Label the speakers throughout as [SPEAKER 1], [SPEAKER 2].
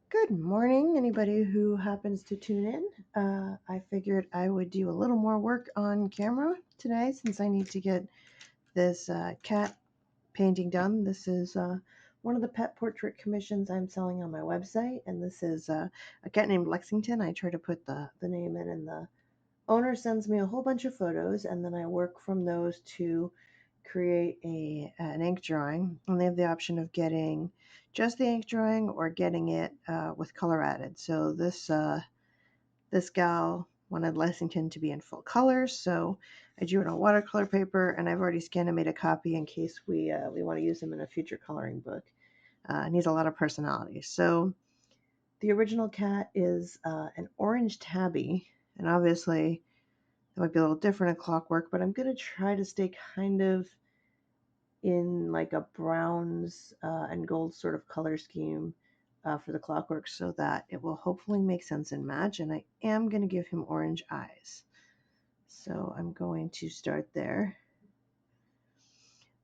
[SPEAKER 1] Good morning, anybody who happens to tune in. I figured I would do a little more work on camera today since I need to get this cat painting done. This is one of the pet portrait commissions I'm selling on my website, and this is a cat named Lexington. I try to put the name in, and the owner sends me a whole bunch of photos, and then I work from those to create an ink drawing. And they have the option of getting just the ink drawing or getting it with color added. So this gal wanted Lexington to be in full color, so I drew it on watercolor paper, and I've already scanned and made a copy in case we want to use him in a future coloring book. And he's a lot of personality. So the original cat is an orange tabby, and obviously it might be a little different at Clockwork, but I'm going to try to stay kind of in like a browns and gold sort of color scheme for the Clockwork so that it will hopefully make sense and match. And I am going to give him orange eyes. So I'm going to start there.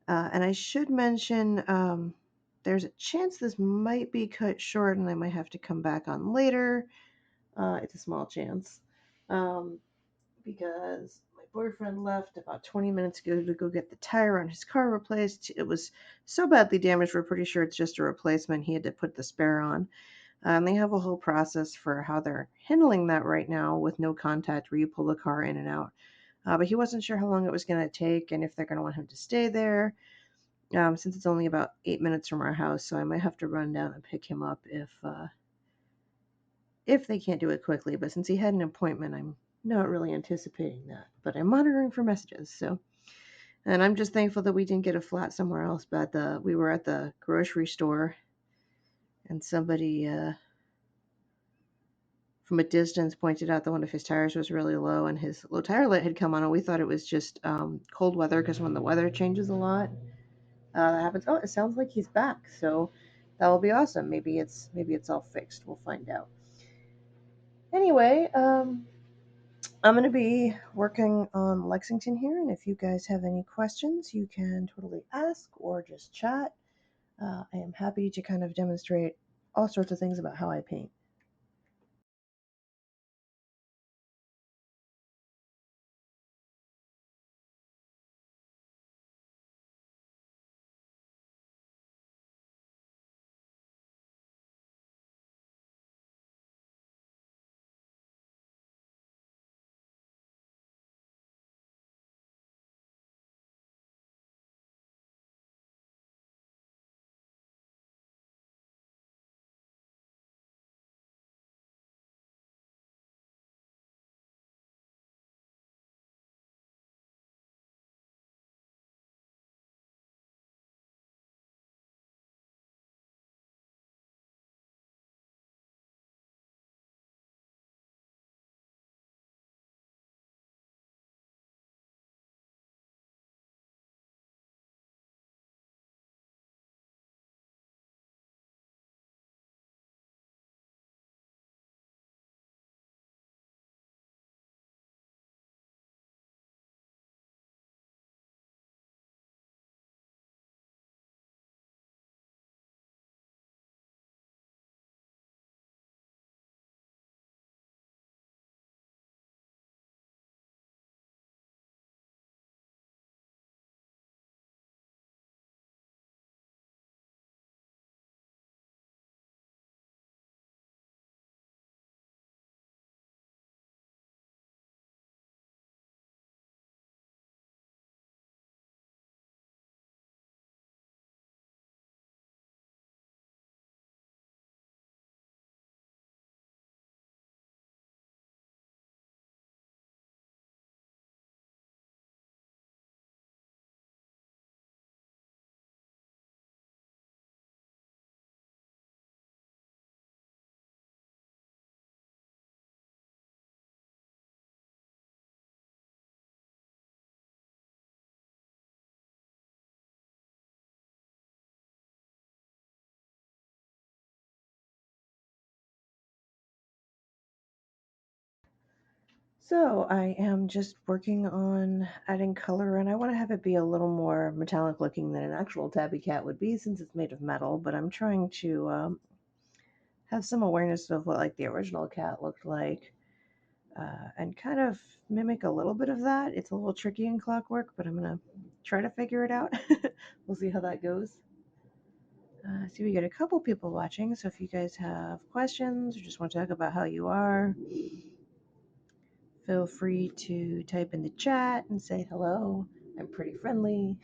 [SPEAKER 1] And I should mention there's a chance this might be cut short and I might have to come back on later. It's a small chance. Um, because my boyfriend left about 20 minutes ago to go get the tire on his car replaced. It was so badly damaged, we're pretty sure it's just a replacement. He had to put the spare on. And they have a whole process for how they're handling that right now with no contact, where you pull the car in and out. But he wasn't sure how long it was going to take and if they're going to want him to stay there. Since it's only about 8 minutes from our house, so I might have to run down and pick him up if they can't do it quickly. But since he had an appointment, I'm not really anticipating that. But I'm monitoring for messages. So, and I'm just thankful that we didn't get a flat somewhere else. But we were at the grocery store, and somebody from a distance pointed out that one of his tires was really low, and his low tire light had come on. And we thought it was just cold weather because when the weather changes a lot, that happens. Oh, it sounds like he's back. So that will be awesome. Maybe it's all fixed. We'll find out. Anyway, I'm going to be working on Lexington here, and if you guys have any questions, you can totally ask or just chat. I am happy to kind of demonstrate all sorts of things about how I paint. So I am just working on adding color, and I want to have it be a little more metallic looking than an actual tabby cat would be since it's made of metal, but I'm trying to have some awareness of what like the original cat looked like, and kind of mimic a little bit of that. It's a little tricky in Clockwork, but I'm gonna try to figure it out. We'll see how that goes. See, we got a couple people watching, so if you guys have questions or just want to talk about how you are, feel free to type in the chat and say hello. I'm pretty friendly.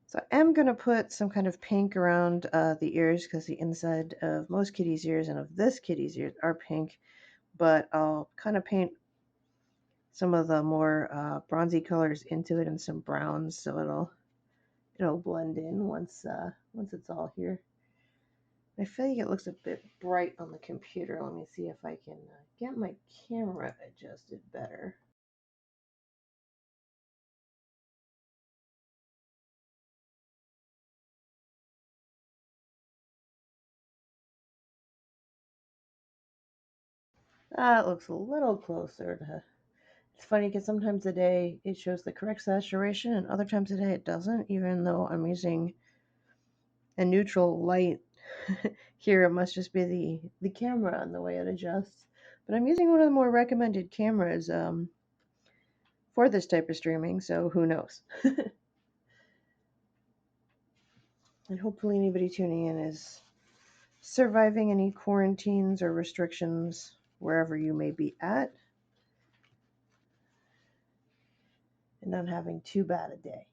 [SPEAKER 1] So I am going to put some kind of pink around the ears because the inside of most kitty's ears and of this kitty's ears are pink, but I'll kind of paint some of the more bronzy colors into it and some browns so it'll blend in once it's all here. I feel like it looks a bit bright on the computer. Let me see if I can get my camera adjusted better. It looks a little closer to. It's funny because sometimes a day it shows the correct saturation, and other times a day it doesn't, even though I'm using a neutral light. Here it must just be the camera and the way it adjusts. But I'm using one of the more recommended cameras for this type of streaming, so who knows? And hopefully anybody tuning in is surviving any quarantines or restrictions wherever you may be at and not having too bad a day.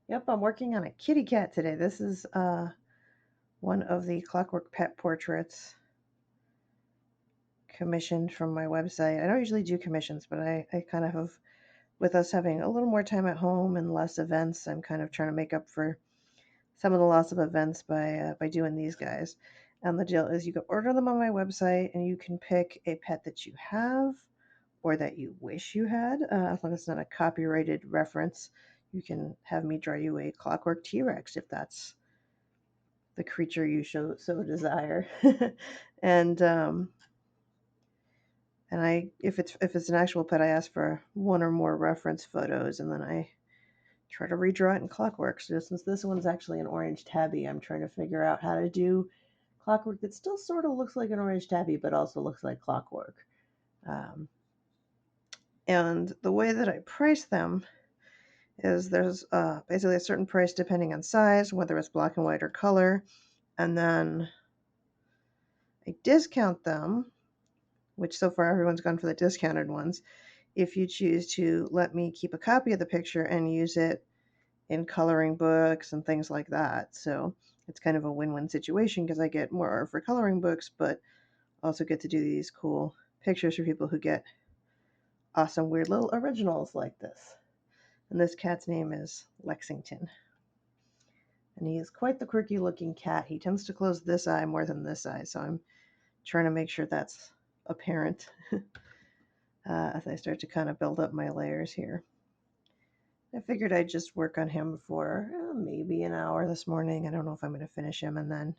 [SPEAKER 1] Yep, I'm working on a kitty cat today. This is one of the Clockwork Pet portraits commissioned from my website. I don't usually do commissions, but I kind of have, with us having a little more time at home and less events, I'm kind of trying to make up for some of the loss of events by doing these guys. And the deal is you can order them on my website and you can pick a pet that you have or that you wish you had, as long as it's not a copyrighted reference. You can have me draw you a Clockwork T-Rex if that's the creature you so desire. and and I if it's an actual pet, I ask for one or more reference photos, and then I try to redraw it in Clockwork. So since this one's actually an orange tabby, I'm trying to figure out how to do Clockwork that still sort of looks like an orange tabby, but also looks like Clockwork. Um, and the way that I price them is there's basically a certain price depending on size, whether it's black and white or color, and then I discount them, which so far everyone's gone for the discounted ones, if you choose to let me keep a copy of the picture and use it in coloring books and things like that. So it's kind of a win-win situation because I get more art for coloring books, but also get to do these cool pictures for people who get awesome, weird little originals like this. And this cat's name is Lexington. And he is quite the quirky looking cat. He tends to close this eye more than this eye, so I'm trying to make sure that's apparent as I start to kind of build up my layers here. I figured I'd just work on him for maybe an hour this morning. I don't know if I'm going to finish him, and then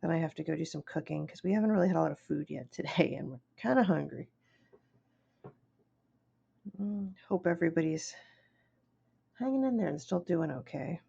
[SPEAKER 1] I have to go do some cooking because we haven't really had a lot of food yet today, and we're kind of hungry. Hope everybody's hanging in there and still doing okay.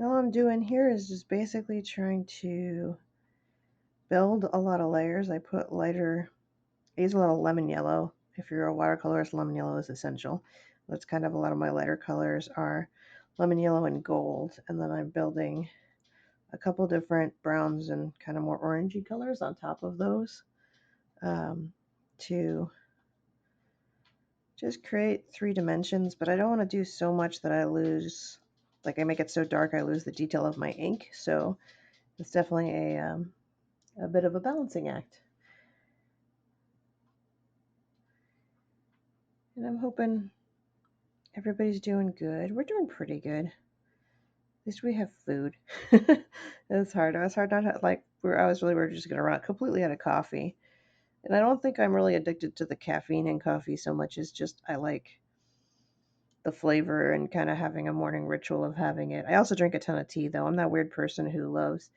[SPEAKER 1] All I'm doing here is just basically trying to build a lot of layers. I use a little lemon yellow. If you're a watercolorist, lemon yellow is essential. That's kind of a lot of my lighter colors are lemon yellow and gold. And then I'm building a couple different browns and kind of more orangey colors on top of those to just create 3 dimensions. But I don't want to do so much that I lose, like I make it so dark I lose the detail of my ink. So it's definitely a bit of a balancing act. And I'm hoping everybody's doing good. We're doing pretty good. At least we have food. It's hard. It was hard not to, like, I was really worried just going to run completely out of coffee. And I don't think I'm really addicted to the caffeine in coffee so much as just I like the flavor and kind of having a morning ritual of having it. I also drink a ton of tea, though. I'm that weird person who loves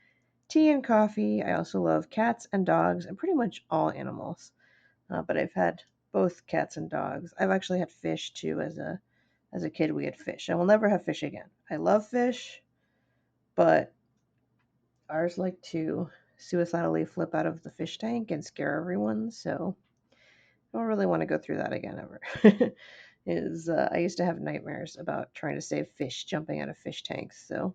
[SPEAKER 1] tea and coffee. I also love cats and dogs and pretty much all animals. But I've had both cats and dogs. I've actually had fish too as a kid. We had fish. I will never have fish again. I love fish, but ours like to suicidally flip out of the fish tank and scare everyone. So don't really want to go through that again ever. I used to have nightmares about trying to save fish jumping out of fish tanks. So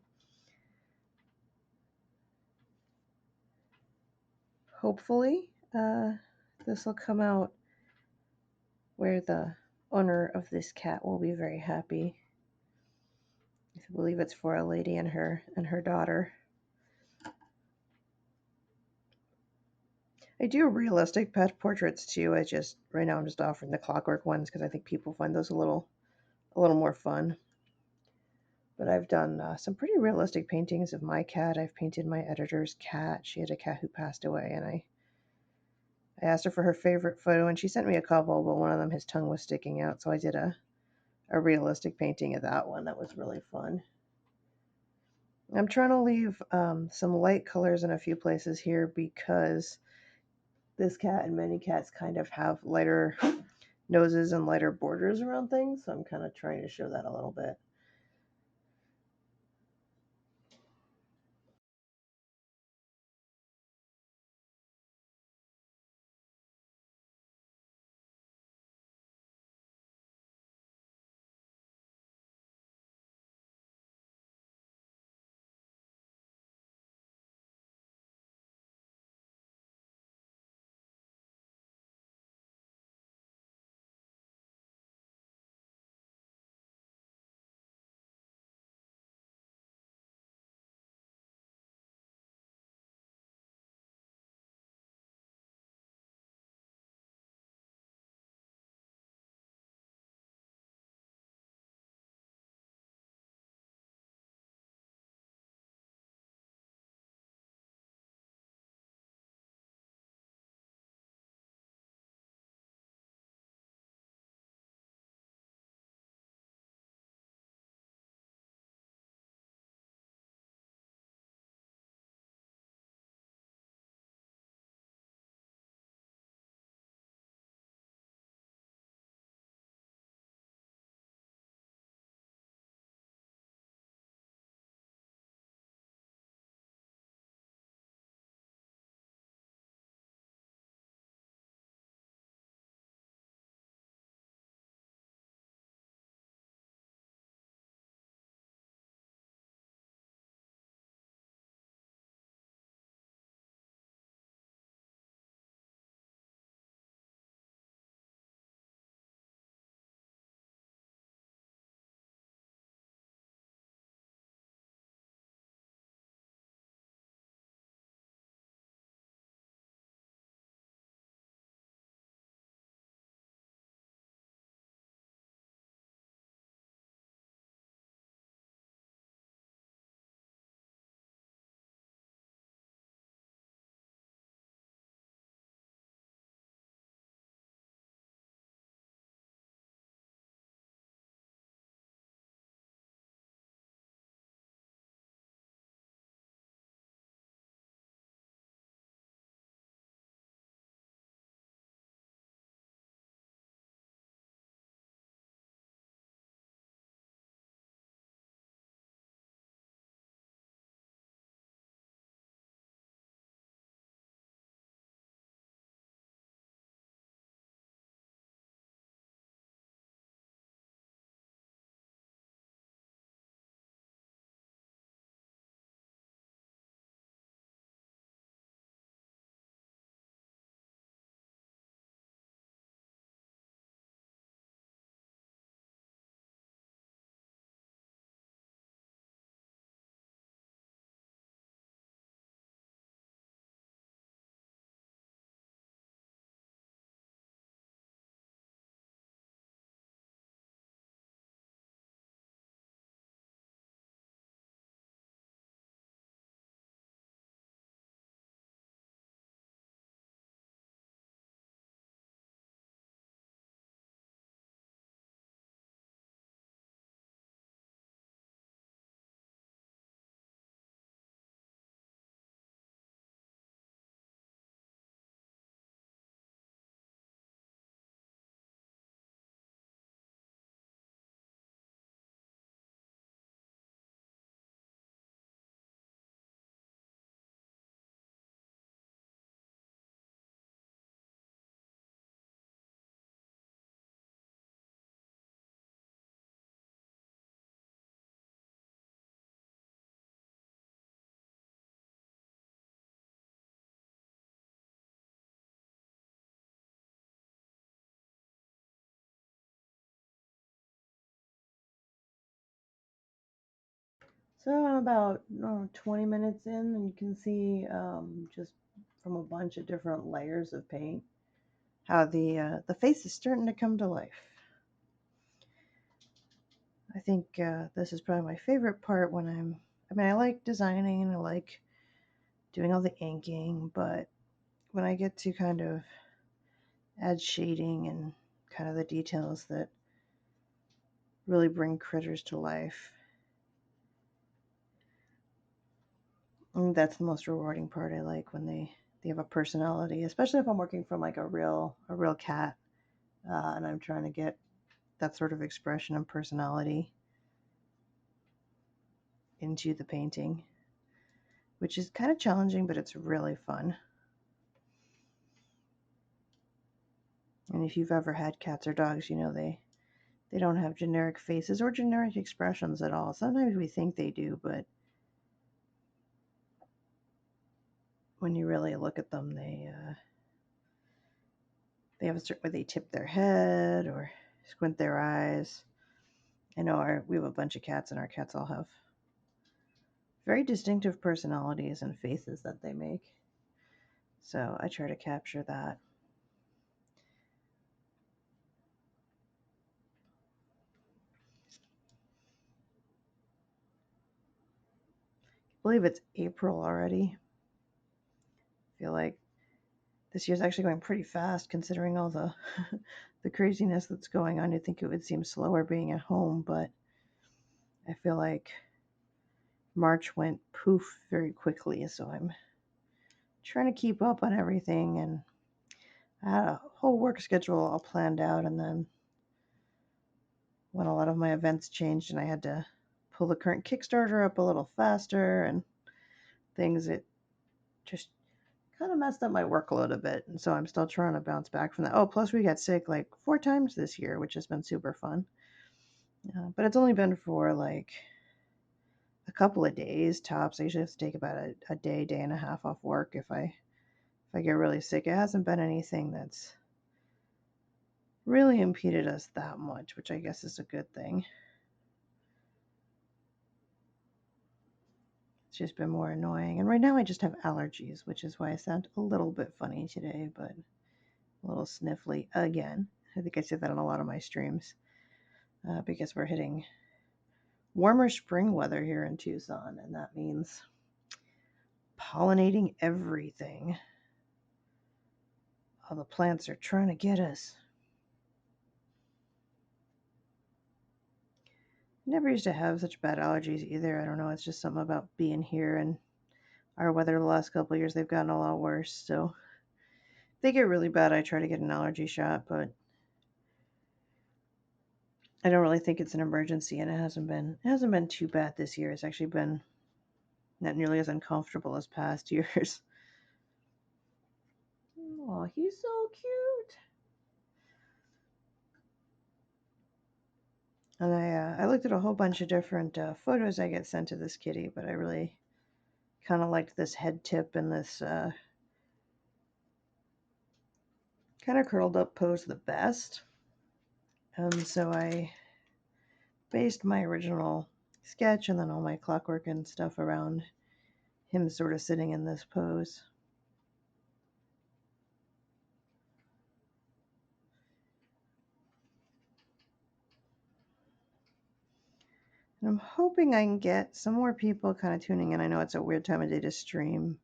[SPEAKER 1] hopefully this will come out where the owner of this cat will be very happy. I believe it's for a lady and her daughter. I do realistic pet portraits too. Right now I'm just offering the clockwork ones because I think people find those a little more fun. But I've done some pretty realistic paintings of my cat. I've painted my editor's cat. She had a cat who passed away, and I asked her for her favorite photo, and she sent me a couple, but one of them his tongue was sticking out, so I did a realistic painting of that one. That was really fun. I'm trying to leave some light colors in a few places here because this cat and many cats kind of have lighter noses and lighter borders around things, so I'm kind of trying to show that a little bit. So I'm about 20 minutes in, and you can see just from a bunch of different layers of paint how the face is starting to come to life. I think this is probably my favorite part when I like designing and I like doing all the inking, but when I get to kind of add shading and kind of the details that really bring critters to life, I think that's the most rewarding part. I like when they have a personality, especially if I'm working from like a real cat, and I'm trying to get that sort of expression and personality into the painting, which is kind of challenging, but it's really fun. And if you've ever had cats or dogs, you know they don't have generic faces or generic expressions at all. Sometimes we think they do, but when you really look at them, they have a certain way they tip their head or squint their eyes. I know we have a bunch of cats, and our cats all have very distinctive personalities and faces that they make. So I try to capture that. I believe it's April already. I feel like this year's actually going pretty fast considering all the the craziness that's going on. You'd think it would seem slower being at home, but I feel like March went poof very quickly, so I'm trying to keep up on everything, and I had a whole work schedule all planned out, and then when a lot of my events changed and I had to pull the current Kickstarter up a little faster and things, it just kind of messed up my workload a bit. And so I'm still trying to bounce back from that. Oh, plus we got sick like 4 times this year, which has been super fun. But it's only been for like a couple of days tops. I usually have to take about a day and a half off work if I get really sick. It hasn't been anything that's really impeded us that much, which I guess is a good thing. It's just been more annoying. And right now I just have allergies, which is why I sound a little bit funny today, but a little sniffly again. I think I said that on a lot of my streams because we're hitting warmer spring weather here in Tucson, and that means pollinating everything. All the plants are trying to get us. Never used to have such bad allergies either. I don't know. It's just something about being here and our weather the last couple of years. They've gotten a lot worse. So if they get really bad, I try to get an allergy shot, but I don't really think it's an emergency, and it hasn't been too bad this year. It's actually been not nearly as uncomfortable as past years. Oh, he's so cute. And I looked at a whole bunch of different photos I get sent to this kitty, but I really kind of liked this head tip and this kind of curled up pose the best. And so I based my original sketch and then all my clockwork and stuff around him sort of sitting in this pose. And I'm hoping I can get some more people kind of tuning in. I know it's a weird time of day to stream.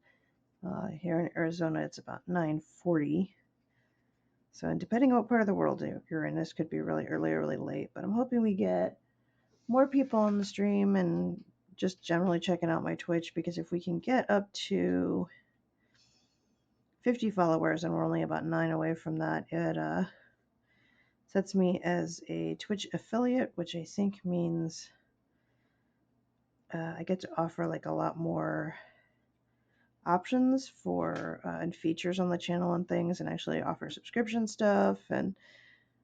[SPEAKER 1] Here in Arizona, it's about 9:40. So depending on what part of the world you're in, this could be really early or really late. But I'm hoping we get more people on the stream and just generally checking out my Twitch, because if we can get up to 50 followers, and we're only about 9 away from that, it sets me as a Twitch affiliate, which I think means I get to offer like a lot more options for and features on the channel and things, and actually offer subscription stuff and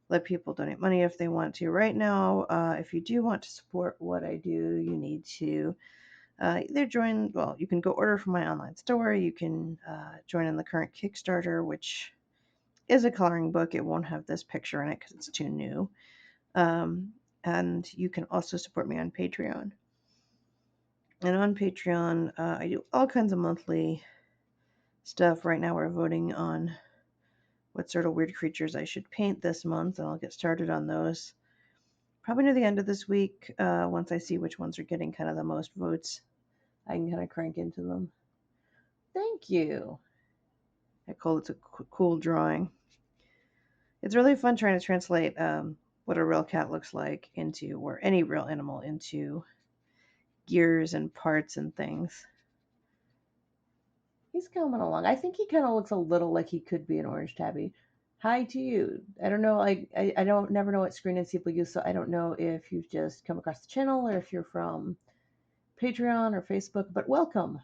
[SPEAKER 1] let people donate money if they want to. Right now, if you do want to support what I do, you need to either join, well, you can go order from my online store. You can join in the current Kickstarter, which is a coloring book. It won't have this picture in it because it's too new. And you can also support me on Patreon. And on Patreon, I do all kinds of monthly stuff. Right now we're voting on what sort of weird creatures I should paint this month, and I'll get started on those probably near the end of this week. Once I see which ones are getting kind of the most votes, I can kind of crank into them. Thank you. I call it a cool drawing. It's really fun trying to translate what a real cat looks like into, or any real animal, into gears and parts and things. He's coming along. I think he kind of looks a little like he could be an orange tabby. Hi to you. I don't know. I don't never know what screen names people use, so I don't know if you've just come across the channel or if you're from Patreon or Facebook, but welcome.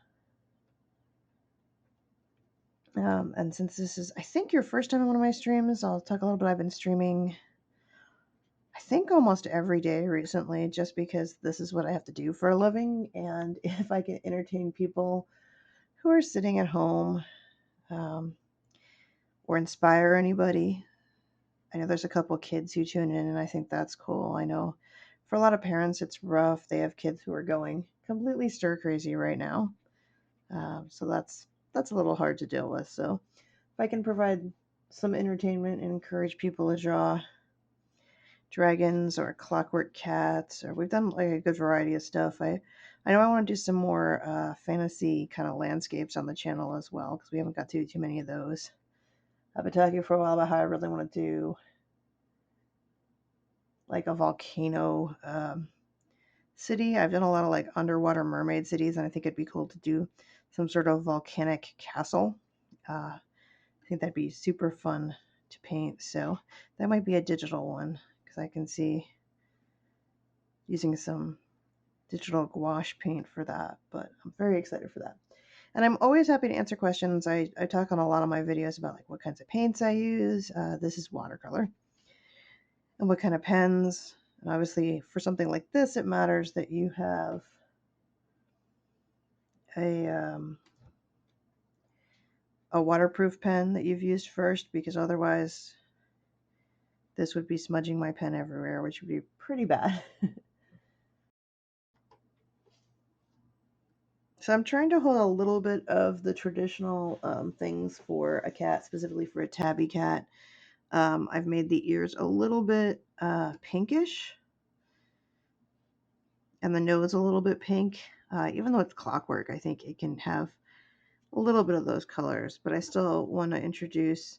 [SPEAKER 1] And since this is, I think, your first time on one of my streams, I'll talk a little bit. I've been streaming, I think, almost every day recently, just because this is what I have to do for a living. And if I can entertain people who are sitting at home, or inspire anybody. I know there's a couple kids who tune in, and I think that's cool. I know for a lot of parents, it's rough. They have kids who are going completely stir crazy right now. So that's a little hard to deal with. So if I can provide some entertainment and encourage people to draw dragons or clockwork cats, or we've done like a good variety of stuff. I know I want to do some more fantasy kind of landscapes on the channel as well, because we haven't got to do too many of those. I've been talking for a while about how I really want to do like a volcano city. I've done a lot of like underwater mermaid cities, and I think it'd be cool to do some sort of volcanic castle. I think that'd be super fun to paint. So that might be a digital one, because I can see using some digital gouache paint for that. But I'm very excited for that. And I'm always happy to answer questions. I talk on a lot of my videos about like what kinds of paints I use. This is watercolor. And what kind of pens. And obviously, for something like this, it matters that you have a waterproof pen that you've used first, because otherwise this would be smudging my pen everywhere, which would be pretty bad. So I'm trying to hold a little bit of the traditional things for a cat, specifically for a tabby cat. I've made the ears a little bit pinkish, and the nose a little bit pink. Even though it's clockwork, I think it can have a little bit of those colors, but I still want to introduce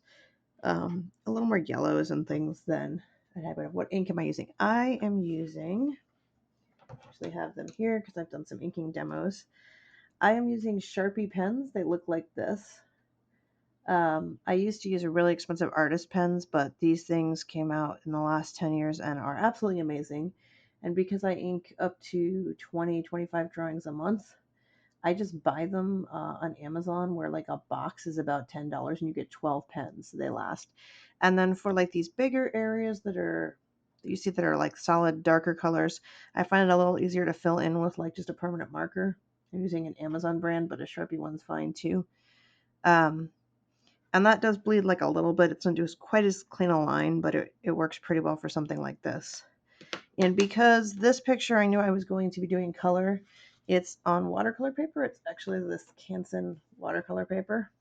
[SPEAKER 1] a little more yellows and things than I have. What ink am I using? I am using, actually have them here because I've done some inking demos. I am using Sharpie pens. They look like this. I used to use a really expensive artist pens, but these things came out in the last 10 years and are absolutely amazing. And because I ink up to 20, 25 drawings a month, I just buy them on Amazon, where like a box is about $10 and you get 12 pens. So they last. And then for like these bigger areas that you see that are like solid darker colors, I find it a little easier to fill in with like just a permanent marker. I'm using an Amazon brand, but a Sharpie one's fine too. And that does bleed like a little bit. It's not do quite as clean a line, but it works pretty well for something like this. And because this picture I knew I was going to be doing color, it's on watercolor paper. It's actually this Canson watercolor paper.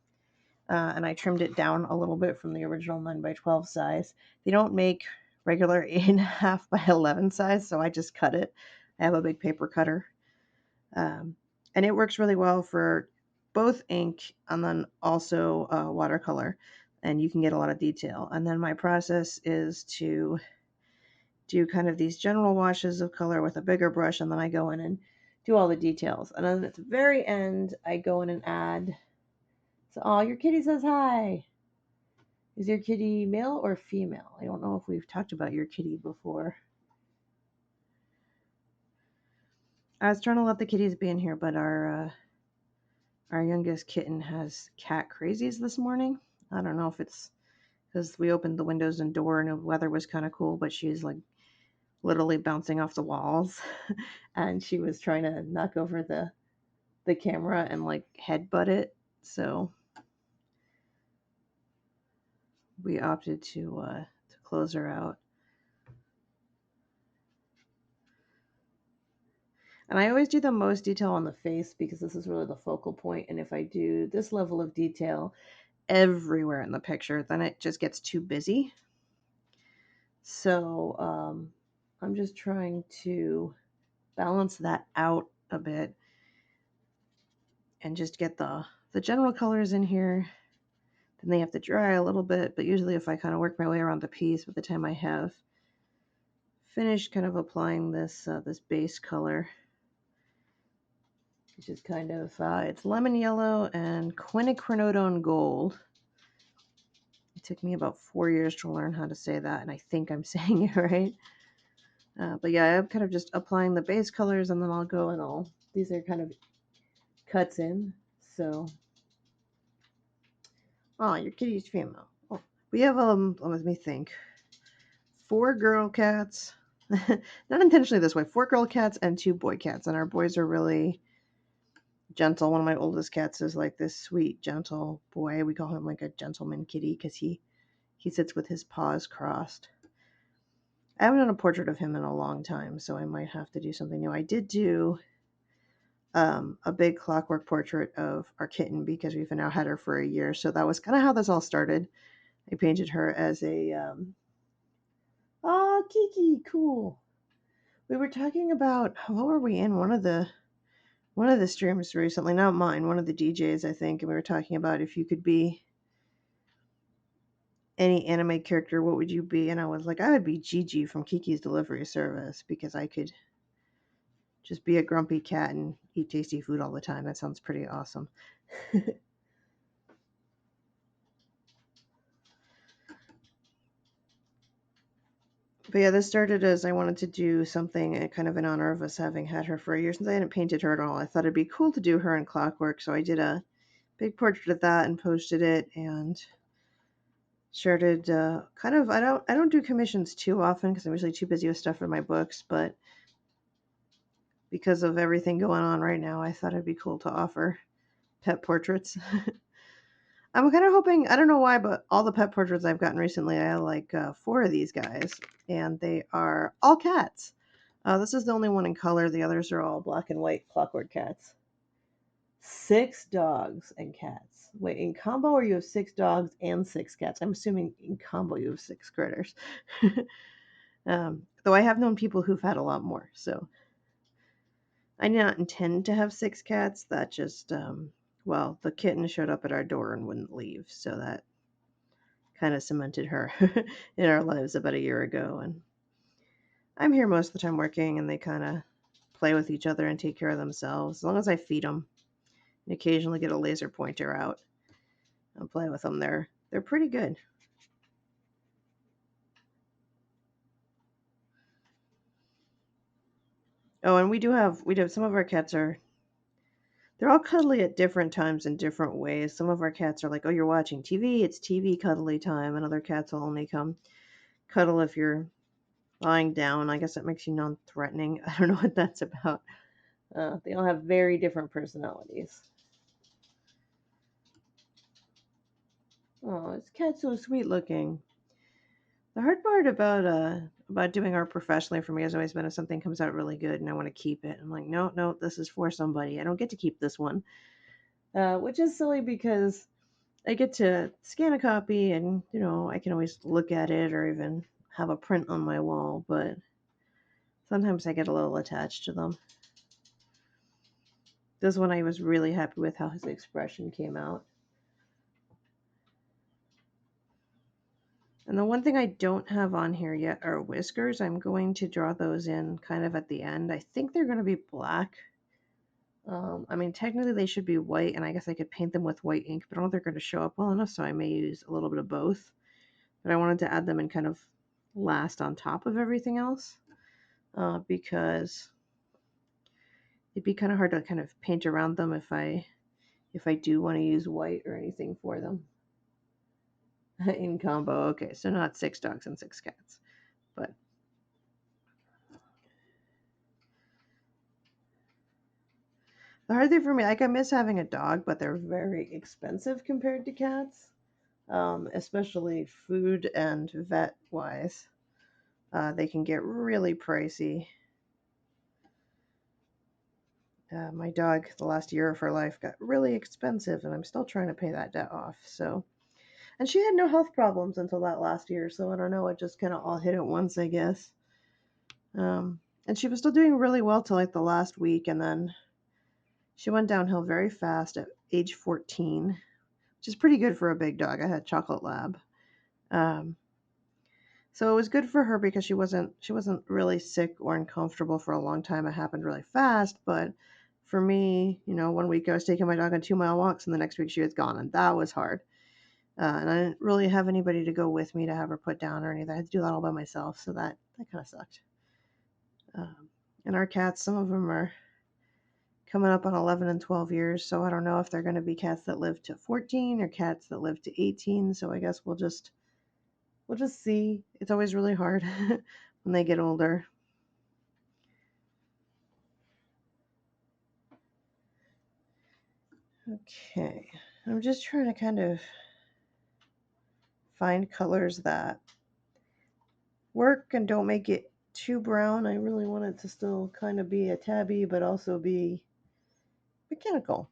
[SPEAKER 1] And I trimmed it down a little bit from the original 9x12 size. They don't make regular 8.5 by 11 size, so I just cut it. I have a big paper cutter. And it works really well for both ink and then also watercolor. And you can get a lot of detail. And then my process is to do kind of these general washes of color with a bigger brush, and then I go in and do all the details. And then at the very end, I go in and add. So, oh, your kitty says hi. Is your kitty male or female? I don't know if we've talked about your kitty before. I was trying to let the kitties be in here, but our youngest kitten has cat crazies this morning. I don't know if it's because we opened the windows and door and the weather was kind of cool, but she's like literally bouncing off the walls. And she was trying to knock over the camera and like headbutt it. So we opted to close her out. And I always do the most detail on the face because this is really the focal point. And if I do this level of detail everywhere in the picture, then it just gets too busy. So I'm just trying to balance that out a bit and just get the general colors in here. Then they have to dry a little bit, but usually if I kind of work my way around the piece, by the time I have finished kind of applying this this base color, which is kind of it's lemon yellow and quinacridone gold. It took me about 4 years to learn how to say that, and I think I'm saying it right. But yeah, I'm kind of just applying the base colors, and then I'll go and these are kind of cuts in. So, oh, your kitty's female. Oh, we have let me think, 4 girl cats. Not intentionally this way. 4 girl cats and 2 boy cats, and our boys are really gentle. One of my oldest cats is like this sweet, gentle boy. We call him like a gentleman kitty because he sits with his paws crossed. I haven't done a portrait of him in a long time, so I might have to do something new. I did do a big clockwork portrait of our kitten because we've now had her for a year. So that was kind of how this all started. I painted her as a oh, Kiki, cool. We were talking about what were we in one of the streams recently, not mine, one of the DJs I think, and we were talking about if you could be any anime character, what would you be? And I was like, I would be Gigi from Kiki's Delivery Service because I could just be a grumpy cat and eat tasty food all the time. That sounds pretty awesome. But yeah, this started as I wanted to do something kind of in honor of us having had her for a year since I hadn't painted her at all. I thought it'd be cool to do her in clockwork, so I did a big portrait of that and posted it and started kind of I don't do commissions too often because I'm usually too busy with stuff for my books, but because of everything going on right now, I thought it'd be cool to offer pet portraits. I'm kind of hoping, I don't know why, but all the pet portraits I've gotten recently, I have like 4 of these guys, and they are all cats. This is the only one in color. The others are all black and white clockwork cats. 6 dogs and cats. Wait, in combo, or you have 6 dogs and 6 cats? I'm assuming in combo you have 6 critters. Though I have known people who've had a lot more, so I did not intend to have 6 cats. That just, well, the kitten showed up at our door and wouldn't leave, so that kind of cemented her in our lives about a year ago. And I'm here most of the time working, and they kind of play with each other and take care of themselves as long as I feed them and occasionally get a laser pointer out and play with them. They're pretty good. Oh, and we do have some of our cats are they're all cuddly at different times in different ways. Some of our cats are like, oh, you're watching TV, it's TV cuddly time, and other cats will only come cuddle if you're lying down. I guess that makes you non-threatening. I don't know what that's about. They all have very different personalities. Oh, this cat's so sweet looking. The hard part about doing art professionally for me has always been if something comes out really good and I want to keep it. I'm like, no, no, this is for somebody. I don't get to keep this one, which is silly because I get to scan a copy and I can always look at it or even have a print on my wall. But sometimes I get a little attached to them. This one I was really happy with how his expression came out. And the one thing I don't have on here yet are whiskers. I'm going to draw those in kind of at the end. I think they're going to be black. I mean, technically they should be white, and I guess I could paint them with white ink, but I don't think they're going to show up well enough, so I may use a little bit of both. But I wanted to add them and kind of last on top of everything else because it'd be kind of hard to kind of paint around them if I do want to use white or anything for them. In combo, okay, so not 6 dogs and 6 cats, but the hard thing for me, like I miss having a dog, but they're very expensive compared to cats, especially food and vet wise. They can get really pricey. My dog, the last year of her life, got really expensive, and I'm still trying to pay that debt off. So, and she had no health problems until that last year. So I don't know. It just kind of all hit at once, I guess. And she was still doing really well till like the last week, and then she went downhill very fast at age 14, which is pretty good for a big dog. I had Chocolate Lab. Um, so it was good for her because she wasn't really sick or uncomfortable for a long time. It happened really fast, but for me, 1 week I was taking my dog on 2 mile walks, and the next week she was gone, and that was hard. And I didn't really have anybody to go with me to have her put down or anything. I had to do that all by myself, so that kind of sucked. Um, and our cats, some of them are coming up on 11 and 12 years, so I don't know if they're going to be cats that live to 14 or cats that live to 18. So I guess we'll just see. It's always really hard when they get older. Okay, I'm just trying to kind of find colors that work and don't make it too brown. I really want it to still kind of be a tabby, but also be mechanical.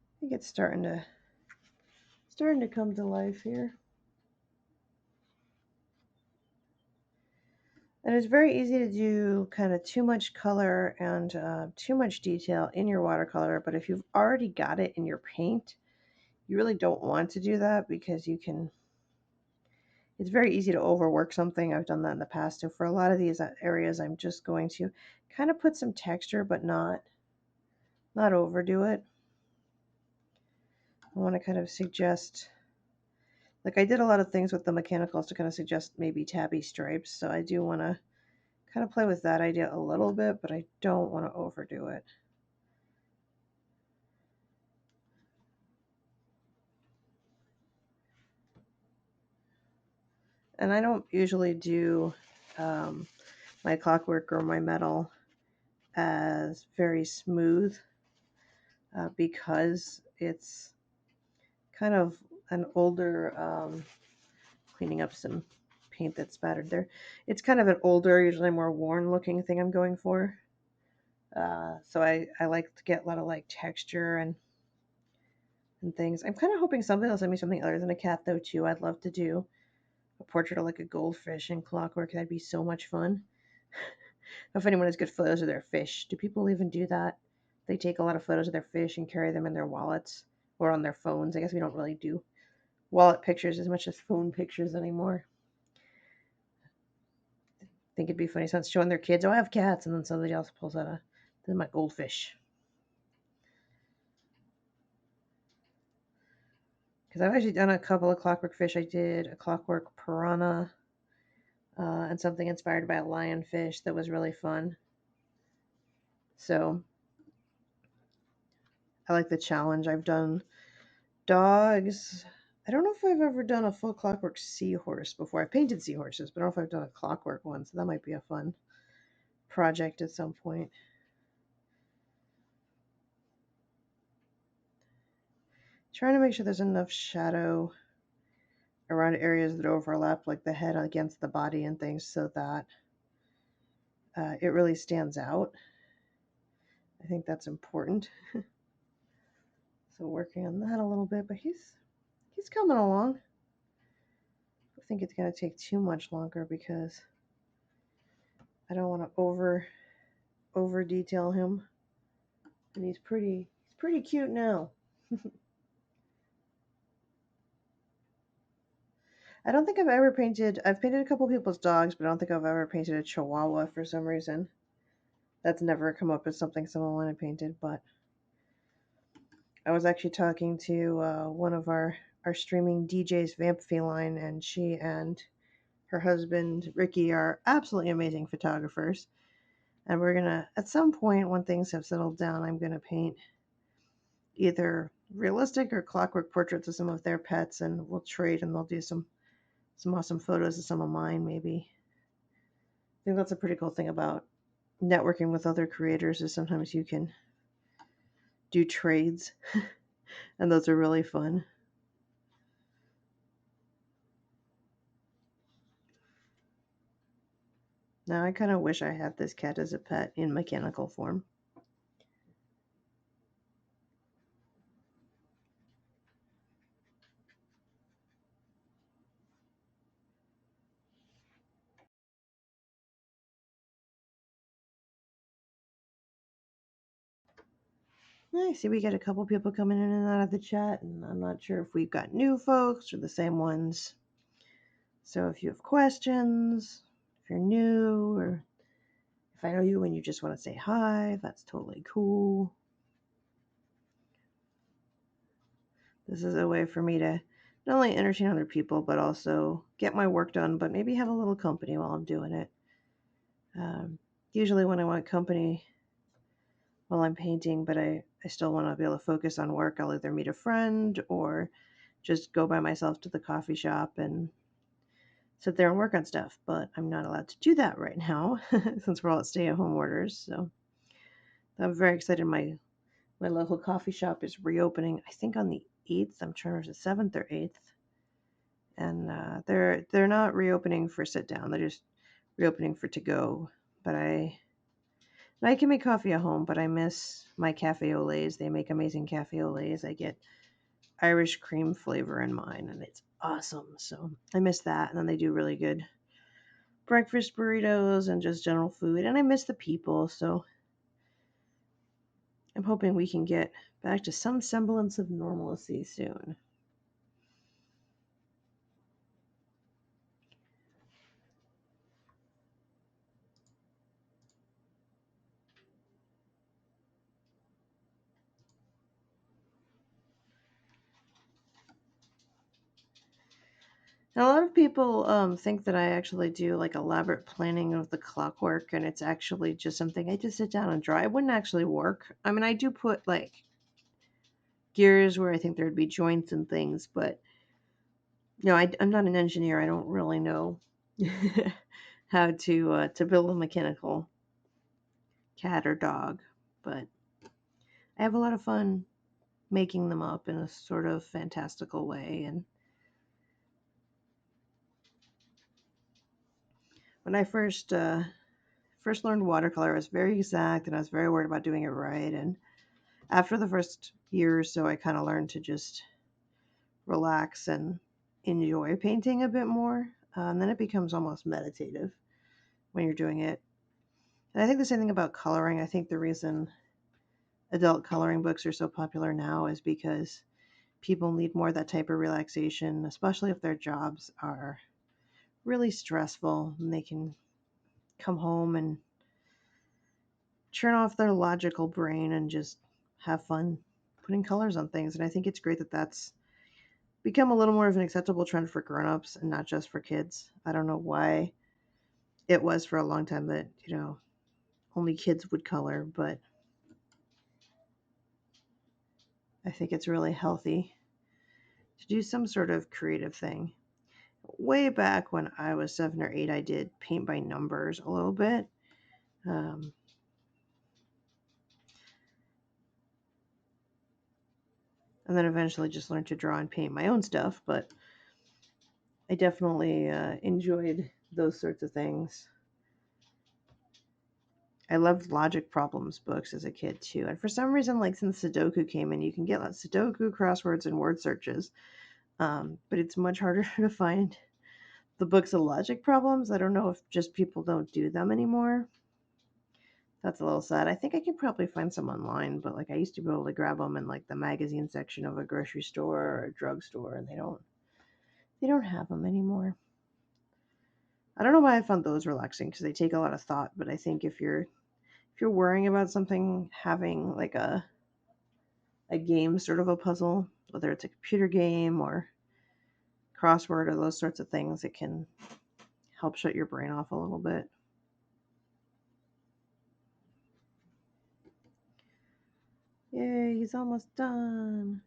[SPEAKER 1] I think it's starting to come to life here. And it's very easy to do kind of too much color and too much detail in your watercolor. But if you've already got it in your paint, you really don't want to do that because it's very easy to overwork something. I've done that in the past. So for a lot of these areas, I'm just going to kind of put some texture, but not overdo it. I want to kind of suggest, like I did a lot of things with the mechanicals to kind of suggest maybe tabby stripes. So I do want to kind of play with that idea a little bit, but I don't want to overdo it. And I don't usually do my clockwork or my metal as very smooth because it's kind of an older, cleaning up some paint that's spattered there. It's kind of an older, usually more worn looking thing I'm going for. So I like to get a lot of like texture and things. I'm kind of hoping somebody will send me something other than a cat though too. I'd love to do a portrait of like a goldfish in clockwork. That'd be so much fun. If anyone has good photos of their fish, do people even do that? They take a lot of photos of their fish and carry them in their wallets or on their phones. I guess we don't really do wallet pictures as much as phone pictures anymore. I think it'd be funny someone's showing their kids, oh, I have cats, and then somebody else pulls out this is my goldfish. Because I've actually done a couple of clockwork fish. I did a clockwork piranha and something inspired by a lionfish that was really fun. So I like the challenge. I've done dogs. I don't know if I've ever done a full clockwork seahorse before. I've painted seahorses, but I don't know if I've done a clockwork one, so that might be a fun project at some point. Trying to make sure there's enough shadow around areas that overlap, like the head against the body and things, so that it really stands out. I think that's important. So working on that a little bit, but he's coming along. I think it's gonna take too much longer because I don't want to over detail him. And he's pretty cute now. I don't think I've painted a couple people's dogs, but I don't think I've ever painted a Chihuahua for some reason. That's never come up as something someone wanted painted, but I was actually talking to one of our streaming DJs, Vamp Feline, and she and her husband, Ricky, are absolutely amazing photographers. And we're gonna, at some point, when things have settled down, I'm gonna paint either realistic or clockwork portraits of some of their pets, and we'll trade, and they'll do some awesome photos of some of mine, maybe. I think that's a pretty cool thing about networking with other creators is sometimes you can do trades, and those are really fun. Now I kind of wish I had this cat as a pet in mechanical form. I see we get a couple people coming in and out of the chat, and I'm not sure if we've got new folks or the same ones. So if you have questions, if you're new, or if I know you and you just want to say hi, that's totally cool. This is a way for me to not only entertain other people, but also get my work done, but maybe have a little company while I'm doing it. Usually when I want company while I'm painting, but I still want to be able to focus on work, I'll either meet a friend or just go by myself to the coffee shop and sit there and work on stuff. But I'm not allowed to do that right now since we're all at stay-at-home orders. So I'm very excited. My local coffee shop is reopening. I think on the 8th. I'm trying to remember the 7th or 8th, and they're not reopening for sit down. They're just reopening for to go. But I can make coffee at home, but I miss my cafe au laits. They make amazing cafe au laits. I get Irish cream flavor in mine, and it's awesome. So I miss that. And then they do really good breakfast burritos and just general food. And I miss the people. So I'm hoping we can get back to some semblance of normalcy soon. And a lot of people think that I actually do like elaborate planning of the clockwork, and it's actually just something I just sit down and draw. It wouldn't actually work. I mean, I do put like gears where I think there'd be joints and things, but I'm not an engineer. I don't really know how to build a mechanical cat or dog, but I have a lot of fun making them up in a sort of fantastical way. And when I first learned watercolor, I was very exact and I was very worried about doing it right. And after the first year or so, I kind of learned to just relax and enjoy painting a bit more. And then it becomes almost meditative when you're doing it. And I think the same thing about coloring. I think the reason adult coloring books are so popular now is because people need more of that type of relaxation, especially if their jobs are really stressful and they can come home and turn off their logical brain and just have fun putting colors on things. And I think it's great that that's become a little more of an acceptable trend for grown-ups and not just for kids. I don't know why it was for a long time that, only kids would color, but I think it's really healthy to do some sort of creative thing. Way back when I was 7 or 8, I did paint by numbers a little bit. Um, and then eventually just learned to draw and paint my own stuff, but I definitely enjoyed those sorts of things. I loved logic problems books as a kid too. And for some reason, like since Sudoku came in, you can get like Sudoku, crosswords, and word searches. But it's much harder to find the books of logic problems. I don't know if just people don't do them anymore. That's a little sad. I think I could probably find some online, but like I used to be able to grab them in like the magazine section of a grocery store or a drugstore, and they don't have them anymore. I don't know why I found those relaxing because they take a lot of thought, but I think if you're worrying about something, having like a game, sort of a puzzle, whether it's a computer game or crossword or those sorts of things, it can help shut your brain off a little bit. Yay, he's almost done.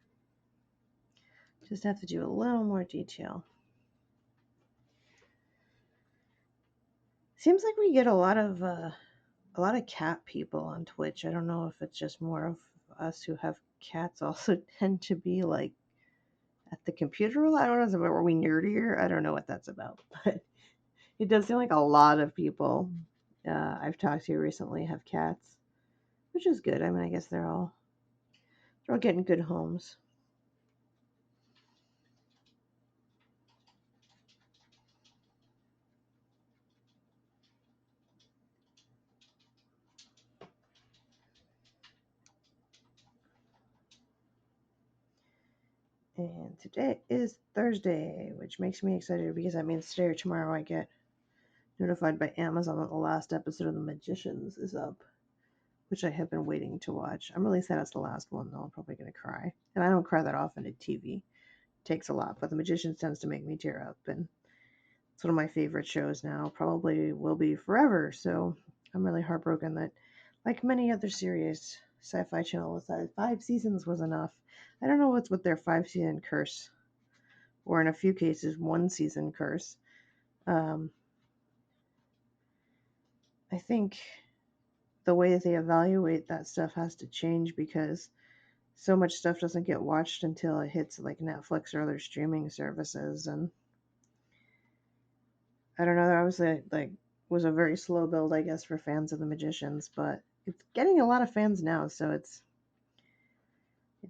[SPEAKER 1] Just have to do a little more detail. Seems like we get a lot of cat people on Twitch. I don't know if it's just more of us who have cats also tend to be like at the computer a lot. I don't know, is it, were we nerdier? I don't know what that's about, but It does seem like a lot of people I've talked to recently have cats, which is good. I mean, I guess they're all getting good homes. And today is Thursday, which makes me excited because that means today or tomorrow I get notified by Amazon that the last episode of The Magicians is up, which I have been waiting to watch. I'm really sad it's the last one, though. I'm probably going to cry. And I don't cry that often at TV. It takes a lot, but The Magicians tends to make me tear up. And it's one of my favorite shows now. Probably will be forever. So I'm really heartbroken that, like many other series, Sci-Fi Channel decided 5 seasons was enough. I don't know what's with their 5 season curse, or in a few cases, 1 season curse. Um, I think the way that they evaluate that stuff has to change because so much stuff doesn't get watched until it hits like Netflix or other streaming services. And I don't know, that was was a very slow build, I guess, for fans of The Magicians, but it's getting a lot of fans now, so it's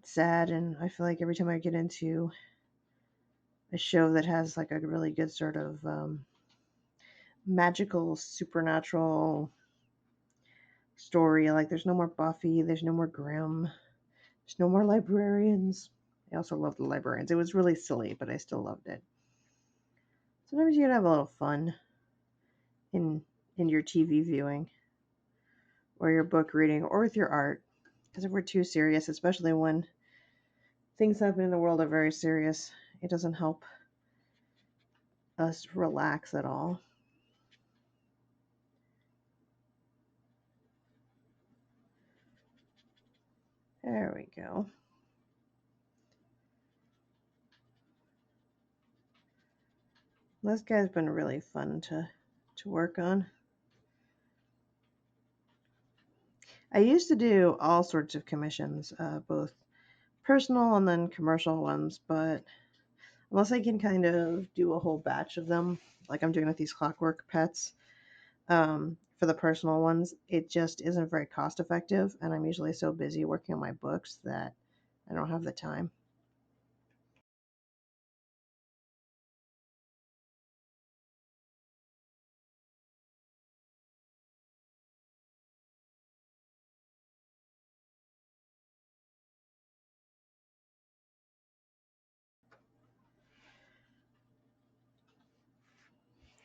[SPEAKER 1] sad. And I feel like every time I get into a show that has like a really good sort of magical supernatural story, like there's no more Buffy, there's no more Grimm, there's no more librarians. I also love the librarians. It was really silly, but I still loved it. Sometimes you gotta have a little fun in your TV viewing or your book reading or with your art. Because if we're too serious, especially when things happen in the world are very serious, it doesn't help us relax at all. There we go. This guy's been really fun to work on. I used to do all sorts of commissions, both personal and then commercial ones, but unless I can kind of do a whole batch of them, like I'm doing with these Clockwork Pets, for the personal ones, it just isn't very cost effective, and I'm usually so busy working on my books that I don't have the time.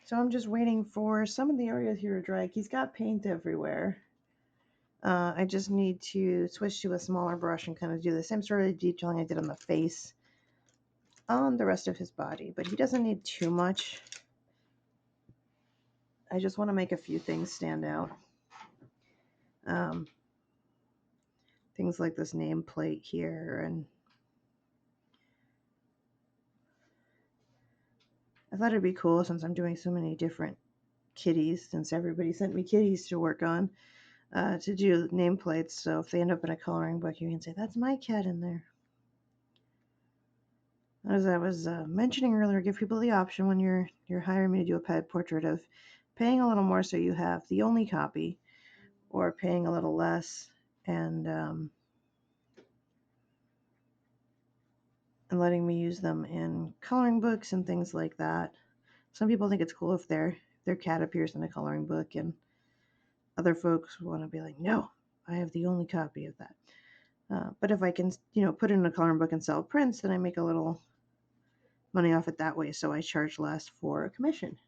[SPEAKER 1] So I'm just waiting for some of the areas here to dry. He's got paint everywhere. I just need to switch to a smaller brush and kind of do the same sort of detailing I did on the face on the rest of his body, but he doesn't need too much. I just want to make a few things stand out. Um, things like this nameplate here, and I thought it'd be cool since I'm doing so many different kitties, since everybody sent me kitties to work on, to do nameplates. So if they end up in a coloring book, you can say, that's my cat in there. As I was mentioning earlier, give people the option when you're hiring me to do a pet portrait of paying a little more so you have the only copy, or paying a little less and letting me use them in coloring books and things like that. Some people think it's cool if their cat appears in a coloring book, and other folks want to be like, no, I have the only copy of that. But if I can, put it in a coloring book and sell prints, then I make a little money off it that way. So I charge less for a commission.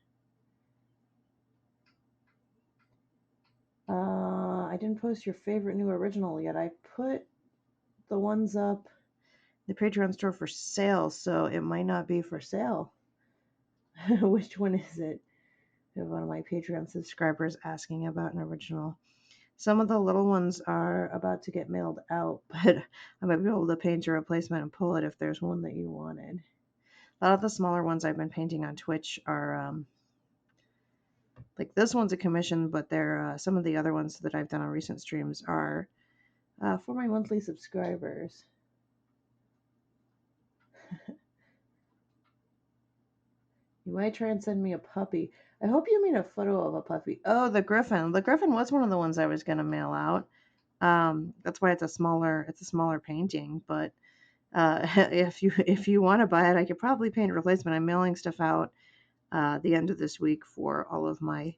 [SPEAKER 1] I didn't post your favorite new original yet. I put the ones up the Patreon store for sale, so it might not be for sale. Which one is it? I have one of my Patreon subscribers asking about an original. Some of the little ones are about to get mailed out, but I might be able to paint a replacement and pull it if there's one that you wanted. A lot of the smaller ones I've been painting on Twitch are like this one's a commission, but they're some of the other ones that I've done on recent streams are for my monthly subscribers. You You might try and send me a puppy. I hope you mean a photo of a puppy. Oh, the griffin. The griffin was one of the ones I was gonna mail out. That's why it's a smaller painting. But if you want to buy it, I could probably paint a replacement. I'm mailing stuff out the end of this week for all of my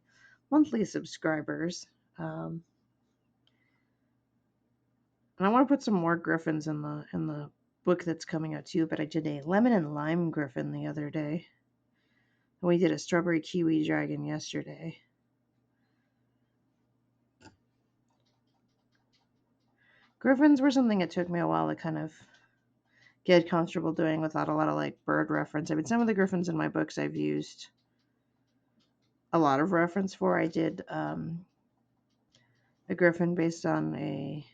[SPEAKER 1] monthly subscribers. Um, and I want to put some more griffins in the book that's coming out too. But I did a lemon and lime griffin the other day. And we did a strawberry kiwi dragon yesterday. Griffins were something it took me a while to kind of get comfortable doing without a lot of like bird reference. I mean, some of the griffins in my books I've used a lot of reference for. I did a griffin based on a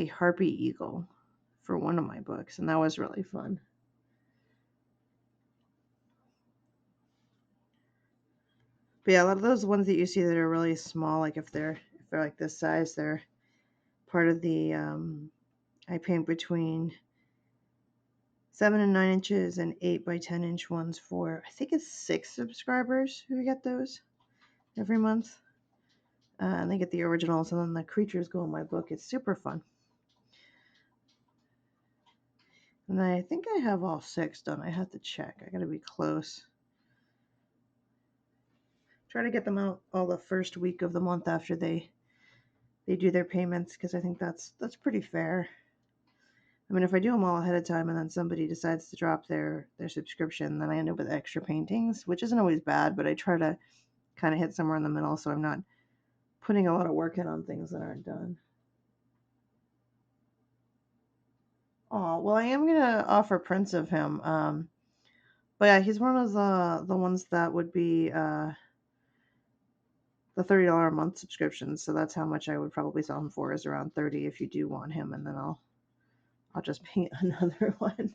[SPEAKER 1] harpy eagle for one of my books, and that was really fun. But yeah, a lot of those ones that you see that are really small, like if they're like this size, they're part of the I paint between 7 and 9 inches and 8 by 10 inch ones for I think it's 6 subscribers who get those every month. And they get the originals, and then the creatures go in my book. It's super fun. And I think I have all 6 done. I have to check. I gotta be close. Try to get them out all the first week of the month after they do their payments, because I think that's pretty fair. I mean, if I do them all ahead of time and then somebody decides to drop their subscription, then I end up with extra paintings, which isn't always bad, but I try to kind of hit somewhere in the middle so I'm not putting a lot of work in on things that aren't done. Oh, well, I am gonna offer prints of him. But yeah, he's one of the ones that would be the $30 a month subscription. So that's how much I would probably sell him for, is around 30 if you do want him, and then I'll just paint another one,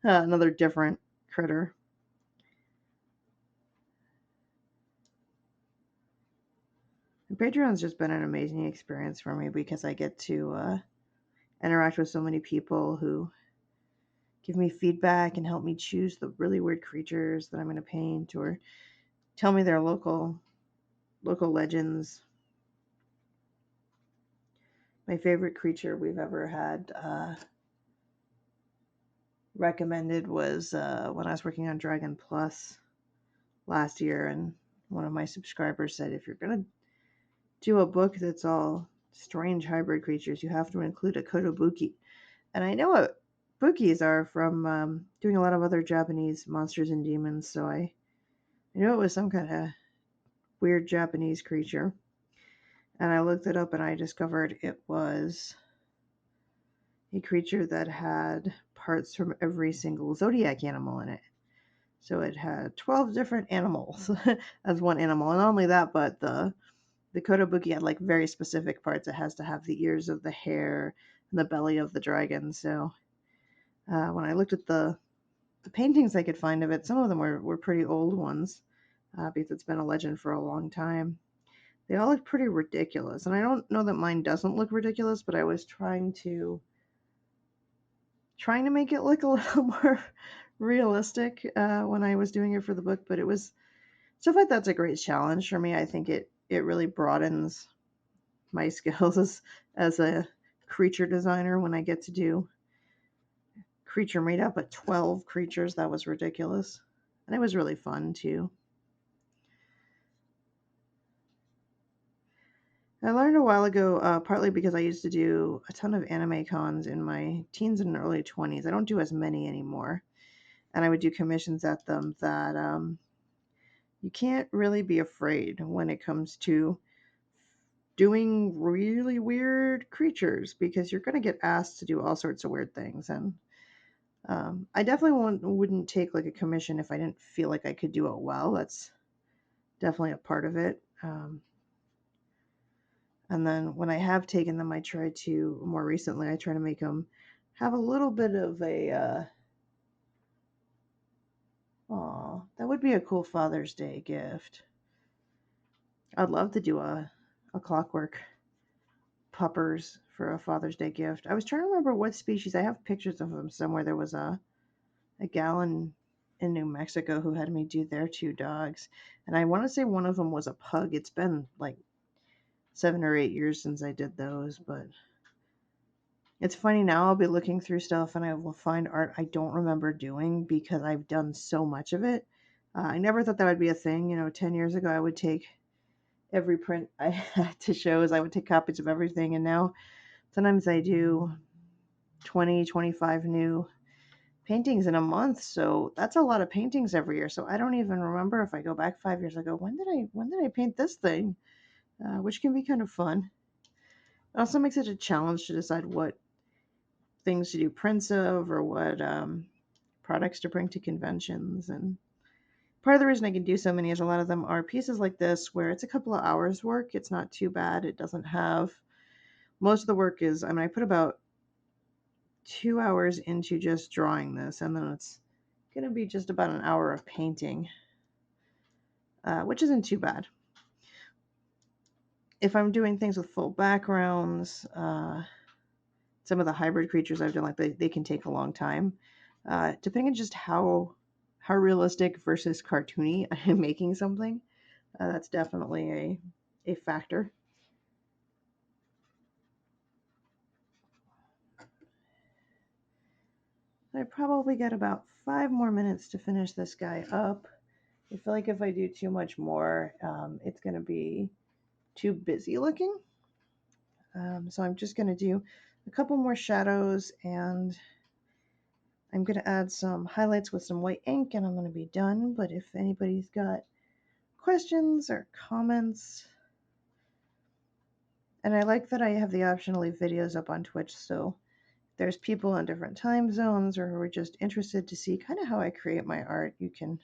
[SPEAKER 1] another different critter. And Patreon's just been an amazing experience for me because I get to interact with so many people who give me feedback and help me choose the really weird creatures that I'm going to paint, or tell me their local legends. My favorite creature we've ever had recommended was when I was working on Dragon Plus last year, and one of my subscribers said, if you're going to do a book that's all strange hybrid creatures, you have to include a kotobuki. And I know what bookies are from doing a lot of other Japanese monsters and demons, so I knew it was some kind of weird Japanese creature. And I looked it up and I discovered it was a creature that had parts from every single zodiac animal in it. So it had 12 different animals as one animal. And not only that, but the kotobuki had like very specific parts. It has to have the ears of the hare and the belly of the dragon. So when I looked at the paintings I could find of it, some of them were pretty old ones because it's been a legend for a long time. They all look pretty ridiculous. And I don't know that mine doesn't look ridiculous, but I was trying to make it look a little more realistic when I was doing it for the book. But it was stuff like that's a great challenge for me. I think it really broadens my skills as a creature designer when I get to do creature made up of 12 creatures. That was ridiculous. And it was really fun too. I learned a while ago, partly because I used to do a ton of anime cons in my teens and early 20s. I don't do as many anymore. And I would do commissions at them that you can't really be afraid when it comes to doing really weird creatures, because you're going to get asked to do all sorts of weird things. And I definitely wouldn't take like a commission if I didn't feel like I could do it well. That's definitely a part of it. And then when I have taken them, I try to, more recently, I try to make them have a little bit of a, that would be a cool Father's Day gift. I'd love to do a Clockwork puppers for a Father's Day gift. I was trying to remember what species. I have pictures of them somewhere. There was a gallon in New Mexico who had me do their two dogs. And I want to say one of them was a pug. It's been like 7 or 8 years since I did those, but it's funny now. I'll be looking through stuff and I will find art I don't remember doing because I've done so much of it. I never thought that would be a thing. 10 years ago, I would take every print I had to shows, I would take copies of everything. And now sometimes I do 20, 25 new paintings in a month. So that's a lot of paintings every year. So I don't even remember if I go back 5 years ago, when did I paint this thing? Which can be kind of fun. It also makes it a challenge to decide what things to do prints of or what products to bring to conventions. And part of the reason I can do so many is a lot of them are pieces like this where it's a couple of hours work. It's not too bad. It doesn't have most of the work is, I put about 2 hours into just drawing this, and then it's going to be just about an hour of painting, which isn't too bad. If I'm doing things with full backgrounds, some of the hybrid creatures I've done, like they can take a long time, depending on just how realistic versus cartoony I am making something. That's definitely a factor. I probably got about 5 more minutes to finish this guy up. I feel like if I do too much more, it's going to be too busy looking. So I'm just going to do a couple more shadows, and I'm going to add some highlights with some white ink, and I'm going to be done. But if anybody's got questions or comments, and I like that I have the option to leave videos up on Twitch, so there's people in different time zones or who are just interested to see kind of how I create my art, you can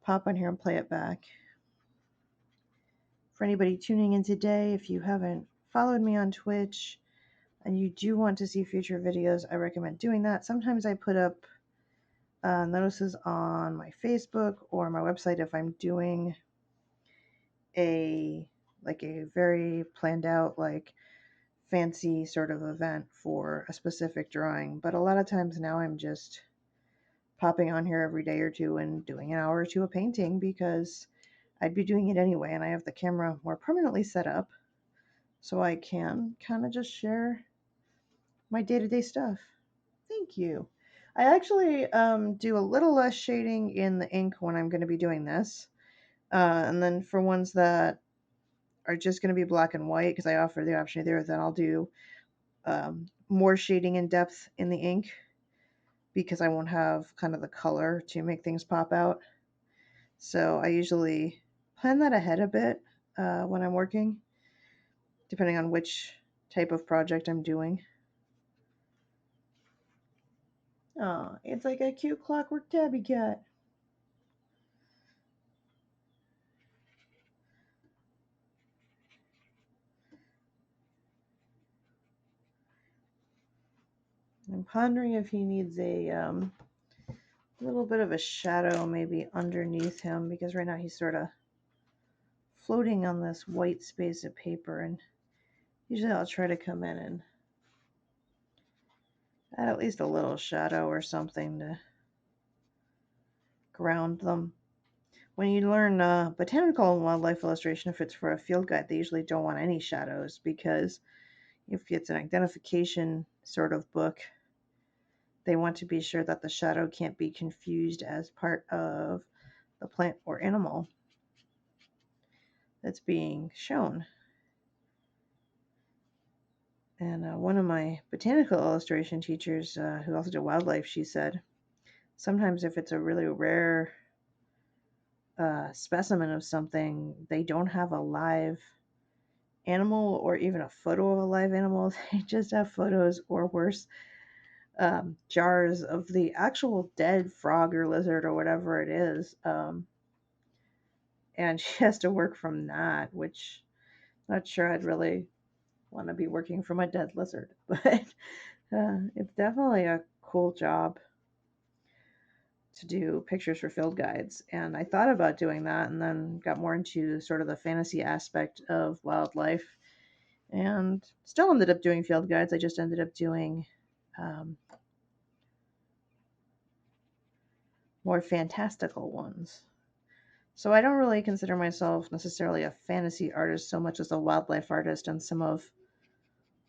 [SPEAKER 1] pop on here and play it back. For anybody tuning in today, if you haven't followed me on Twitch and you do want to see future videos, I recommend doing that. Sometimes I put up notices on my Facebook or my website if I'm doing a very planned out, like fancy sort of event for a specific drawing. But a lot of times now I'm just popping on here every day or two and doing an hour or two of painting because I'd be doing it anyway, and I have the camera more permanently set up so I can kind of just share my day-to-day stuff. Thank you. I actually do a little less shading in the ink when I'm going to be doing this. And then for ones that are just going to be black and white, because I offer the option there, then I'll do more shading and depth in the ink because I won't have kind of the color to make things pop out. So I usually plan that ahead a bit when I'm working, depending on which type of project I'm doing. Oh, it's like a cute Clockwork tabby cat. I'm pondering if he needs a little bit of a shadow maybe underneath him, because right now he's sort of floating on this white space of paper, and usually I'll try to come in and add at least a little shadow or something to ground them. When you learn botanical and wildlife illustration, if it's for a field guide, they usually don't want any shadows, because if it's an identification sort of book, they want to be sure that the shadow can't be confused as part of the plant or animal that's being shown. And one of my botanical illustration teachers, who also did wildlife, she said, sometimes if it's a really rare specimen of something, they don't have a live animal or even a photo of a live animal. They just have photos, or worse, jars of the actual dead frog or lizard or whatever it is. And she has to work from that, which I'm not sure I'd really want to be working from a dead lizard, but it's definitely a cool job to do pictures for field guides. And I thought about doing that and then got more into sort of the fantasy aspect of wildlife and still ended up doing field guides. I just ended up doing more fantastical ones. So I don't really consider myself necessarily a fantasy artist so much as a wildlife artist, and some of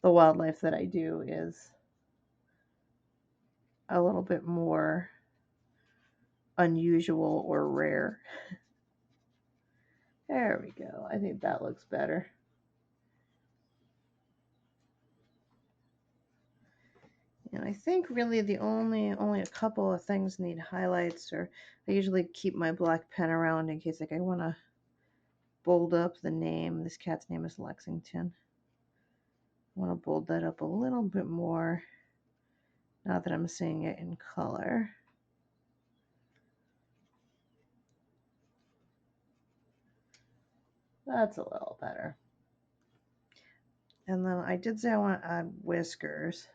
[SPEAKER 1] the wildlife that I do is a little bit more unusual or rare. There we go. I think that looks better. And I think really the only a couple of things need highlights, or I usually keep my black pen around in case like I want to bold up the name. This cat's name is Lexington. I want to bold that up a little bit more now that I'm seeing it in color. That's a little better. And then I did say I want to add whiskers.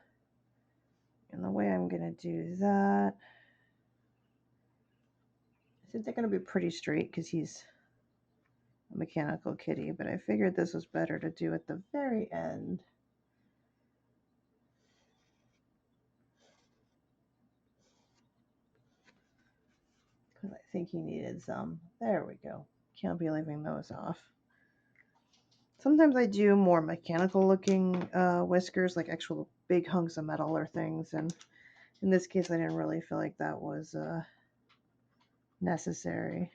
[SPEAKER 1] And the way I'm going to do that, I think they're going to be pretty straight because he's a mechanical kitty, but I figured this was better to do at the very end. Because I think he needed some. There we go. Can't be leaving those off. Sometimes I do more mechanical looking whiskers, like actual big hunks of metal or things, and in this case I didn't really feel like that was necessary.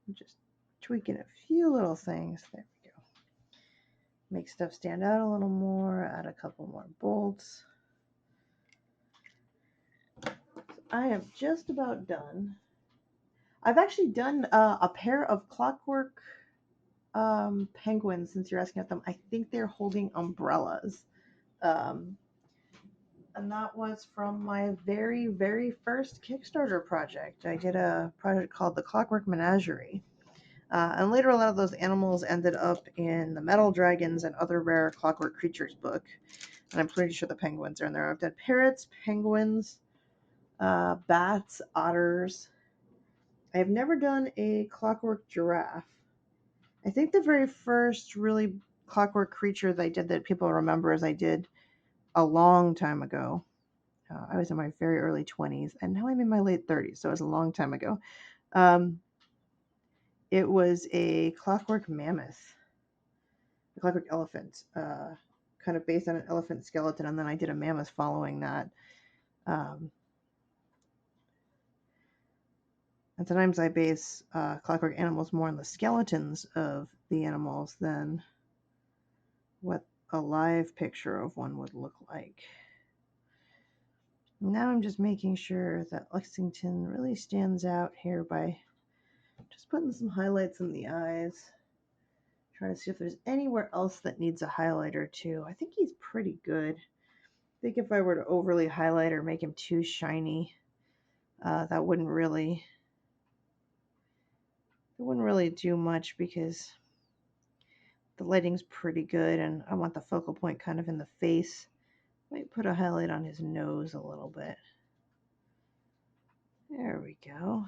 [SPEAKER 1] I'm just tweaking a few little things. There we go. Make stuff stand out a little more, add a couple more bolts. So I am just about done. I've actually done a pair of Clockwork penguins, since you're asking about them. I think they're holding umbrellas. Um, and that was from my very, very first Kickstarter project. I did a project called the Clockwork Menagerie. And later, a lot of those animals ended up in the Metal Dragons and Other Rare Clockwork Creatures book. And I'm pretty sure the penguins are in there. I've done parrots, penguins, bats, otters. I have never done a clockwork giraffe. I think the very first really clockwork creature that I did that people remember is I did a long time ago. I was in my very early 20s, and now I'm in my late 30s, so it was a long time ago. It was a clockwork mammoth, a clockwork elephant, kind of based on an elephant skeleton, and then I did a mammoth following that. And sometimes I base clockwork animals more on the skeletons of the animals than what a live picture of one would look like. Now I'm just making sure that Lexington really stands out here by just putting some highlights in the eyes. Trying to see if there's anywhere else that needs a highlight or two. I think he's pretty good. I think if I were to overly highlight or make him too shiny, that wouldn't really do much, because the lighting's pretty good and I want the focal point kind of in the face. Might put a highlight on his nose a little bit. There we go.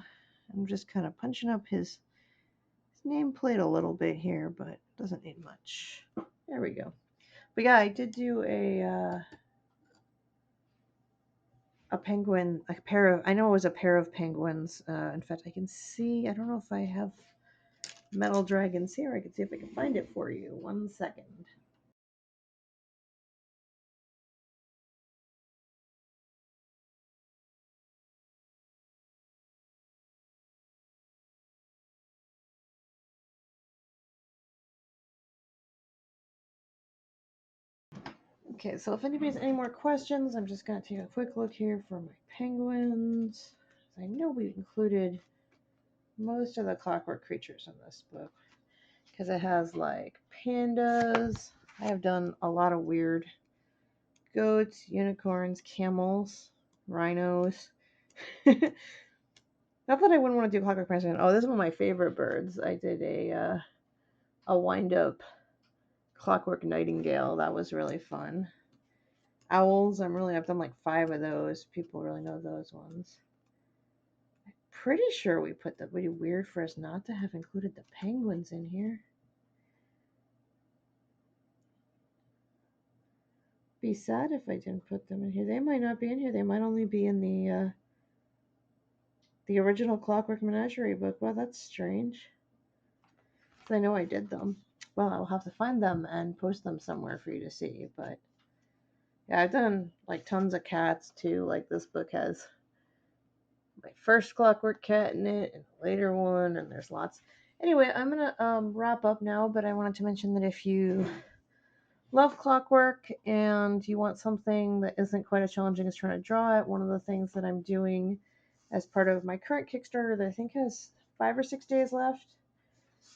[SPEAKER 1] I'm just kind of punching up his nameplate a little bit here, but doesn't need much. There we go. But yeah, I did do a penguin, a pair of, I know it was a pair of penguins. In fact, I can see, I don't know if I have metal dragons here. I can see if I can find it for you. 1 second. Okay, so if anybody has any more questions, I'm just going to take a quick look here for my penguins. I know we included most of the clockwork creatures in this book, because it has like pandas. I have done a lot of weird goats, unicorns, camels, rhinos. Not that I wouldn't want to do clockwork penguin. Oh, this is one of my favorite birds. I did a wind up clockwork nightingale. That was really fun. Owls, I've done like 5 of those. People really know those ones. I'm pretty sure we put the, would be weird for us not to have included the penguins in here. Be sad if I didn't put them in here. They might not be in here. They might only be in the The original Clockwork Menagerie book. Well, that's strange. 'Cause I know I did them. Well, I'll have to find them and post them somewhere for you to see. But yeah, I've done like tons of cats too. Like this book has my first Clockwork Cat in it, and a later one, and there's lots. Anyway, I'm gonna wrap up now. But I wanted to mention that if you love clockwork and you want something that isn't quite as challenging as trying to draw it, one of the things that I'm doing as part of my current Kickstarter that I think has 5 or 6 days left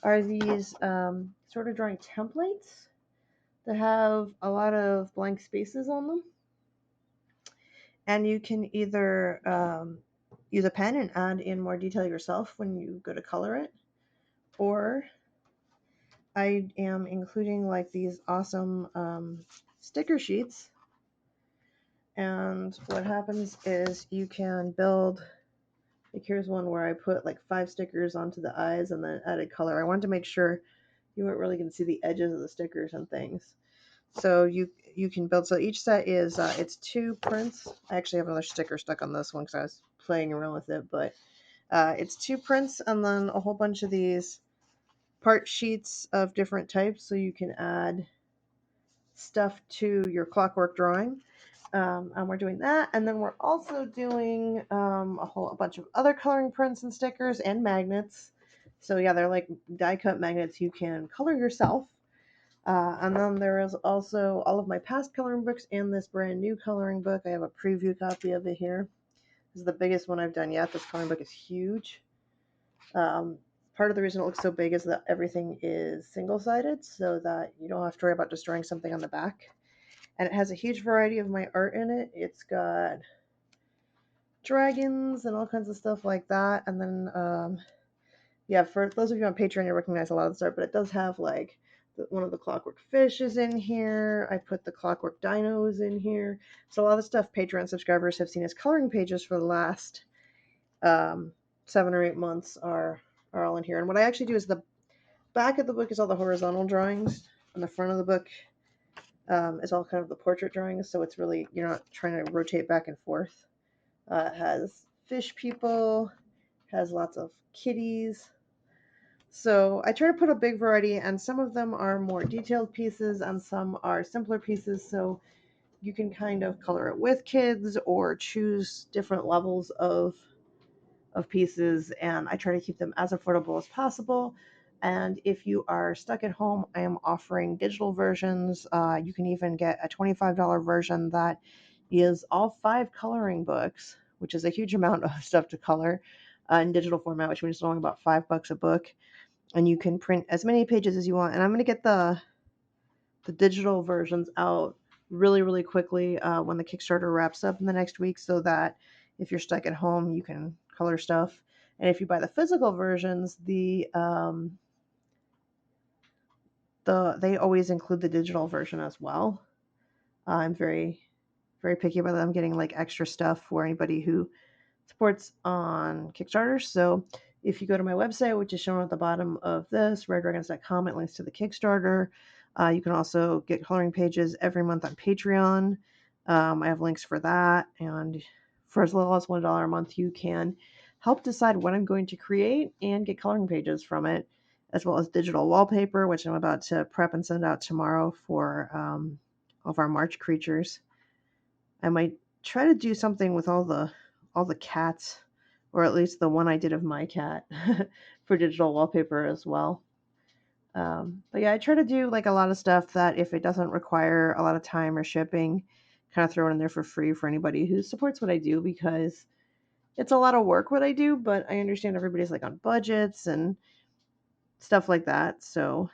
[SPEAKER 1] are these sort of drawing templates that have a lot of blank spaces on them. And you can either use a pen and add in more detail yourself when you go to color it, or I am including like these awesome sticker sheets. And what happens is you can build, like here's one where I put like 5 stickers onto the eyes and then added color. I wanted to make sure you weren't really going to see the edges of the stickers and things. So you can build, so each set is, it's 2 prints. I actually have another sticker stuck on this one because I was playing around with it, but it's 2 prints and then a whole bunch of these part sheets of different types so you can add stuff to your clockwork drawing. And we're doing that, and then we're also doing a bunch of other coloring prints and stickers and magnets. So yeah, they're like die cut magnets you can color yourself. And then there is also all of my past coloring books and this brand new coloring book. I have a preview copy of it here. This is the biggest one I've done yet. This coloring book is huge. Part of the reason it looks so big is that everything is single-sided so that you don't have to worry about destroying something on the back. And it has a huge variety of my art in it. It's got dragons and all kinds of stuff like that. And then, yeah, for those of you on Patreon, you recognize a lot of the stuff, but it does have like one of the clockwork fishes in here. I put the clockwork dinos in here. So a lot of the stuff Patreon subscribers have seen as coloring pages for the last 7 or 8 months are all in here. And what I actually do is the back of the book is all the horizontal drawings, and the front of the book is all kind of the portrait drawings. So it's really, you're not trying to rotate back and forth. It has fish people, has lots of kitties. So I try to put a big variety, and some of them are more detailed pieces and some are simpler pieces. So you can kind of color it with kids or choose different levels of pieces, and I try to keep them as affordable as possible. And if you are stuck at home, I am offering digital versions. You can even get a $25 version that is all 5 coloring books, which is a huge amount of stuff to color in digital format, which means it's only about $5 a book. And you can print as many pages as you want. And I'm going to get the digital versions out really, really quickly when the Kickstarter wraps up in the next week, so that if you're stuck at home, you can color stuff. And if you buy the physical versions, they always include the digital version as well. I'm very, very picky about them getting like extra stuff for anybody who supports on Kickstarter. So if you go to my website, which is shown at the bottom of this, raredragons.com, it links to the Kickstarter. You can also get coloring pages every month on Patreon. I have links for that. And for as little as $1 a month, you can help decide what I'm going to create and get coloring pages from it, as well as digital wallpaper, which I'm about to prep and send out tomorrow for all of our March creatures. I might try to do something with all the cats, or at least the one I did of my cat for digital wallpaper as well. But yeah, I try to do like a lot of stuff that if it doesn't require a lot of time or shipping, kind of throw it in there for free for anybody who supports what I do, because it's a lot of work what I do, but I understand everybody's like on budgets and stuff like that. So,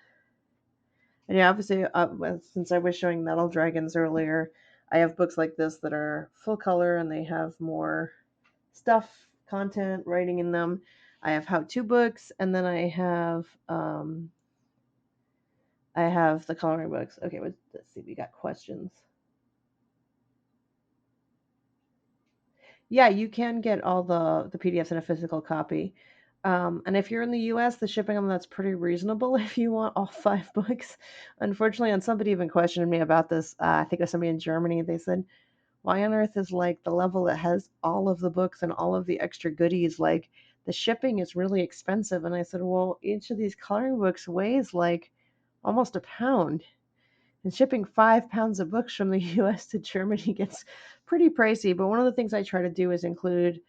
[SPEAKER 1] and yeah, obviously, since I was showing Metal Dragons earlier, I have books like this that are full color and they have more stuff, content, writing in them. I have how-to books, and then I have the coloring books. Okay, let's see. We got questions. Yeah, you can get all the PDFs in a physical copy. And if you're in the US, the shipping on that's pretty reasonable if you want all 5 books. Unfortunately, and somebody even questioned me about this. I think it was somebody in Germany. They said, why on earth is like the level that has all of the books and all of the extra goodies, like the shipping is really expensive? And I said, well, each of these coloring books weighs like almost a pound. And shipping 5 pounds of books from the US to Germany gets pretty pricey. But one of the things I try to do is include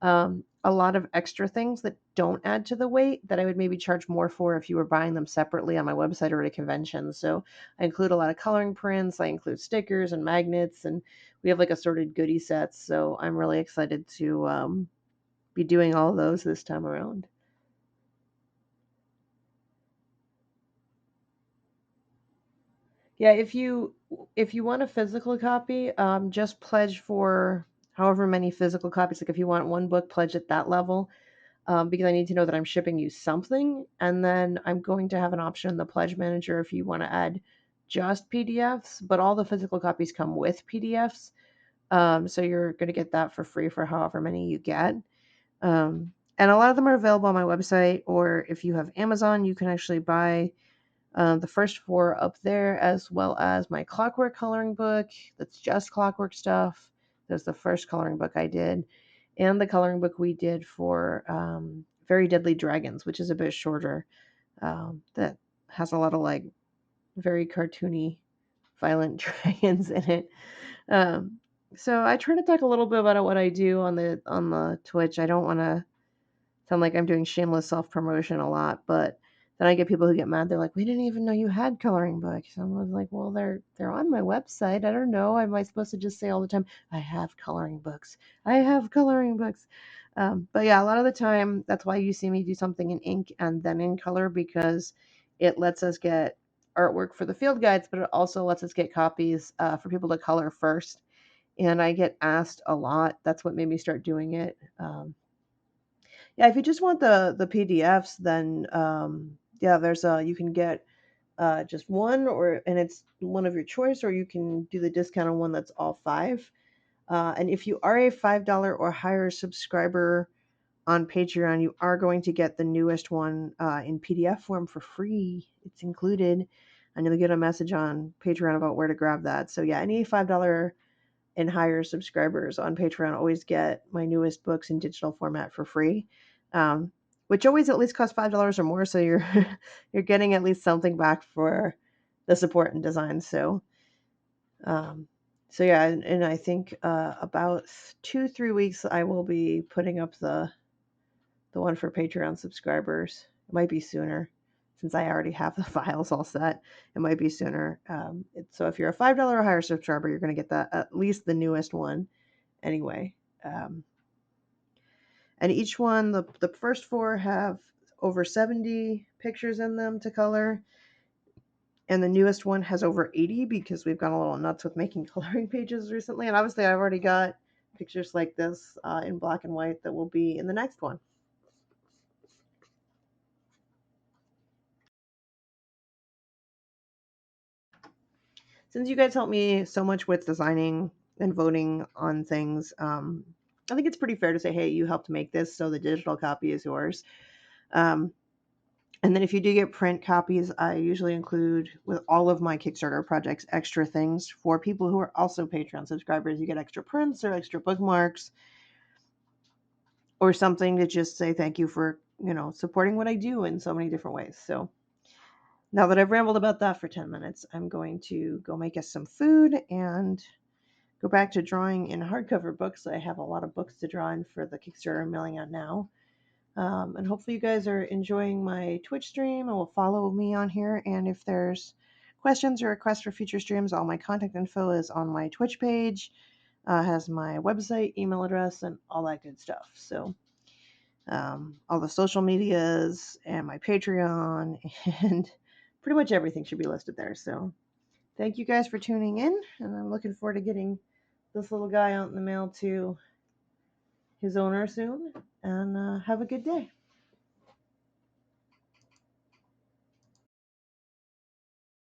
[SPEAKER 1] a lot of extra things that don't add to the weight that I would maybe charge more for if you were buying them separately on my website or at a convention. So I include a lot of coloring prints, I include stickers and magnets, and we have like assorted goodie sets. So I'm really excited to be doing all those this time around. Yeah, if you want a physical copy, just pledge for however many physical copies. Like if you want one book, pledge at that level, because I need to know that I'm shipping you something. And then I'm going to have an option in the pledge manager if you want to add just PDFs, but all the physical copies come with PDFs. So you're going to get that for free for however many you get. And a lot of them are available on my website, or if you have Amazon, you can actually buy the first four up there, as well as my Clockwork coloring book. That's just Clockwork stuff. That's the first coloring book I did, and the coloring book we did for Very Deadly Dragons, which is a bit shorter. That has a lot of like very cartoony, violent dragons in it. Um, so I try to talk a little bit about what I do on the Twitch. I don't want to sound like I'm doing shameless self promotion a lot, but then I get people who get mad. They're like, "We didn't even know you had coloring books." And I was like, "Well, they're on my website. I don't know. Am I supposed to just say all the time, I have coloring books? I have coloring books." But yeah, a lot of the time, that's why you see me do something in ink and then in color, because it lets us get artwork for the field guides, but it also lets us get copies for people to color first. And I get asked a lot. That's what made me start doing it. Yeah, if you just want the PDFs, then yeah, there's a you can get just one, or and it's one of your choice, or you can do the discounted one that's all five. And if you are a $5 or higher subscriber on Patreon, you are going to get the newest one in PDF form for free. It's included, and you'll get a message on Patreon about where to grab that. So yeah, any $5 and higher subscribers on Patreon always get my newest books in digital format for free, um, which always at least costs $5 or more. So you're you're getting at least something back for the support and design. Um, so yeah, and I think about 2-3 weeks I will be putting up the one for Patreon subscribers. It might be sooner since I already have the files all set. It might be sooner. So if you're a $5 or higher subscriber, you're going to get that at least the newest one anyway. Um, and each one, the first four have over 70 pictures in them to color. And the newest one has over 80 because we've gone a little nuts with making coloring pages recently. And obviously, I've already got pictures like this in black and white that will be in the next one. Since you guys helped me so much with designing and voting on things, I think it's pretty fair to say, hey, you helped make this, so the digital copy is yours. Um, and then if you do get print copies, I usually include with all of my Kickstarter projects extra things for people who are also Patreon subscribers. You get extra prints or extra bookmarks or something to just say thank you for, supporting what I do in so many different ways. So now that I've rambled about that for 10 minutes, I'm going to go make us some food and go back to drawing in hardcover books. I have a lot of books to draw in for the Kickstarter I'm mailing out now. And hopefully you guys are enjoying my Twitch stream and will follow me on here. And if there's questions or requests for future streams, all my contact info is on my Twitch page, has my website, email address, and all that good stuff. So all the social medias and my Patreon and pretty much everything should be listed there. So thank you guys for tuning in, and I'm looking forward to getting this little guy out in the mail to his owner soon. And have a good day.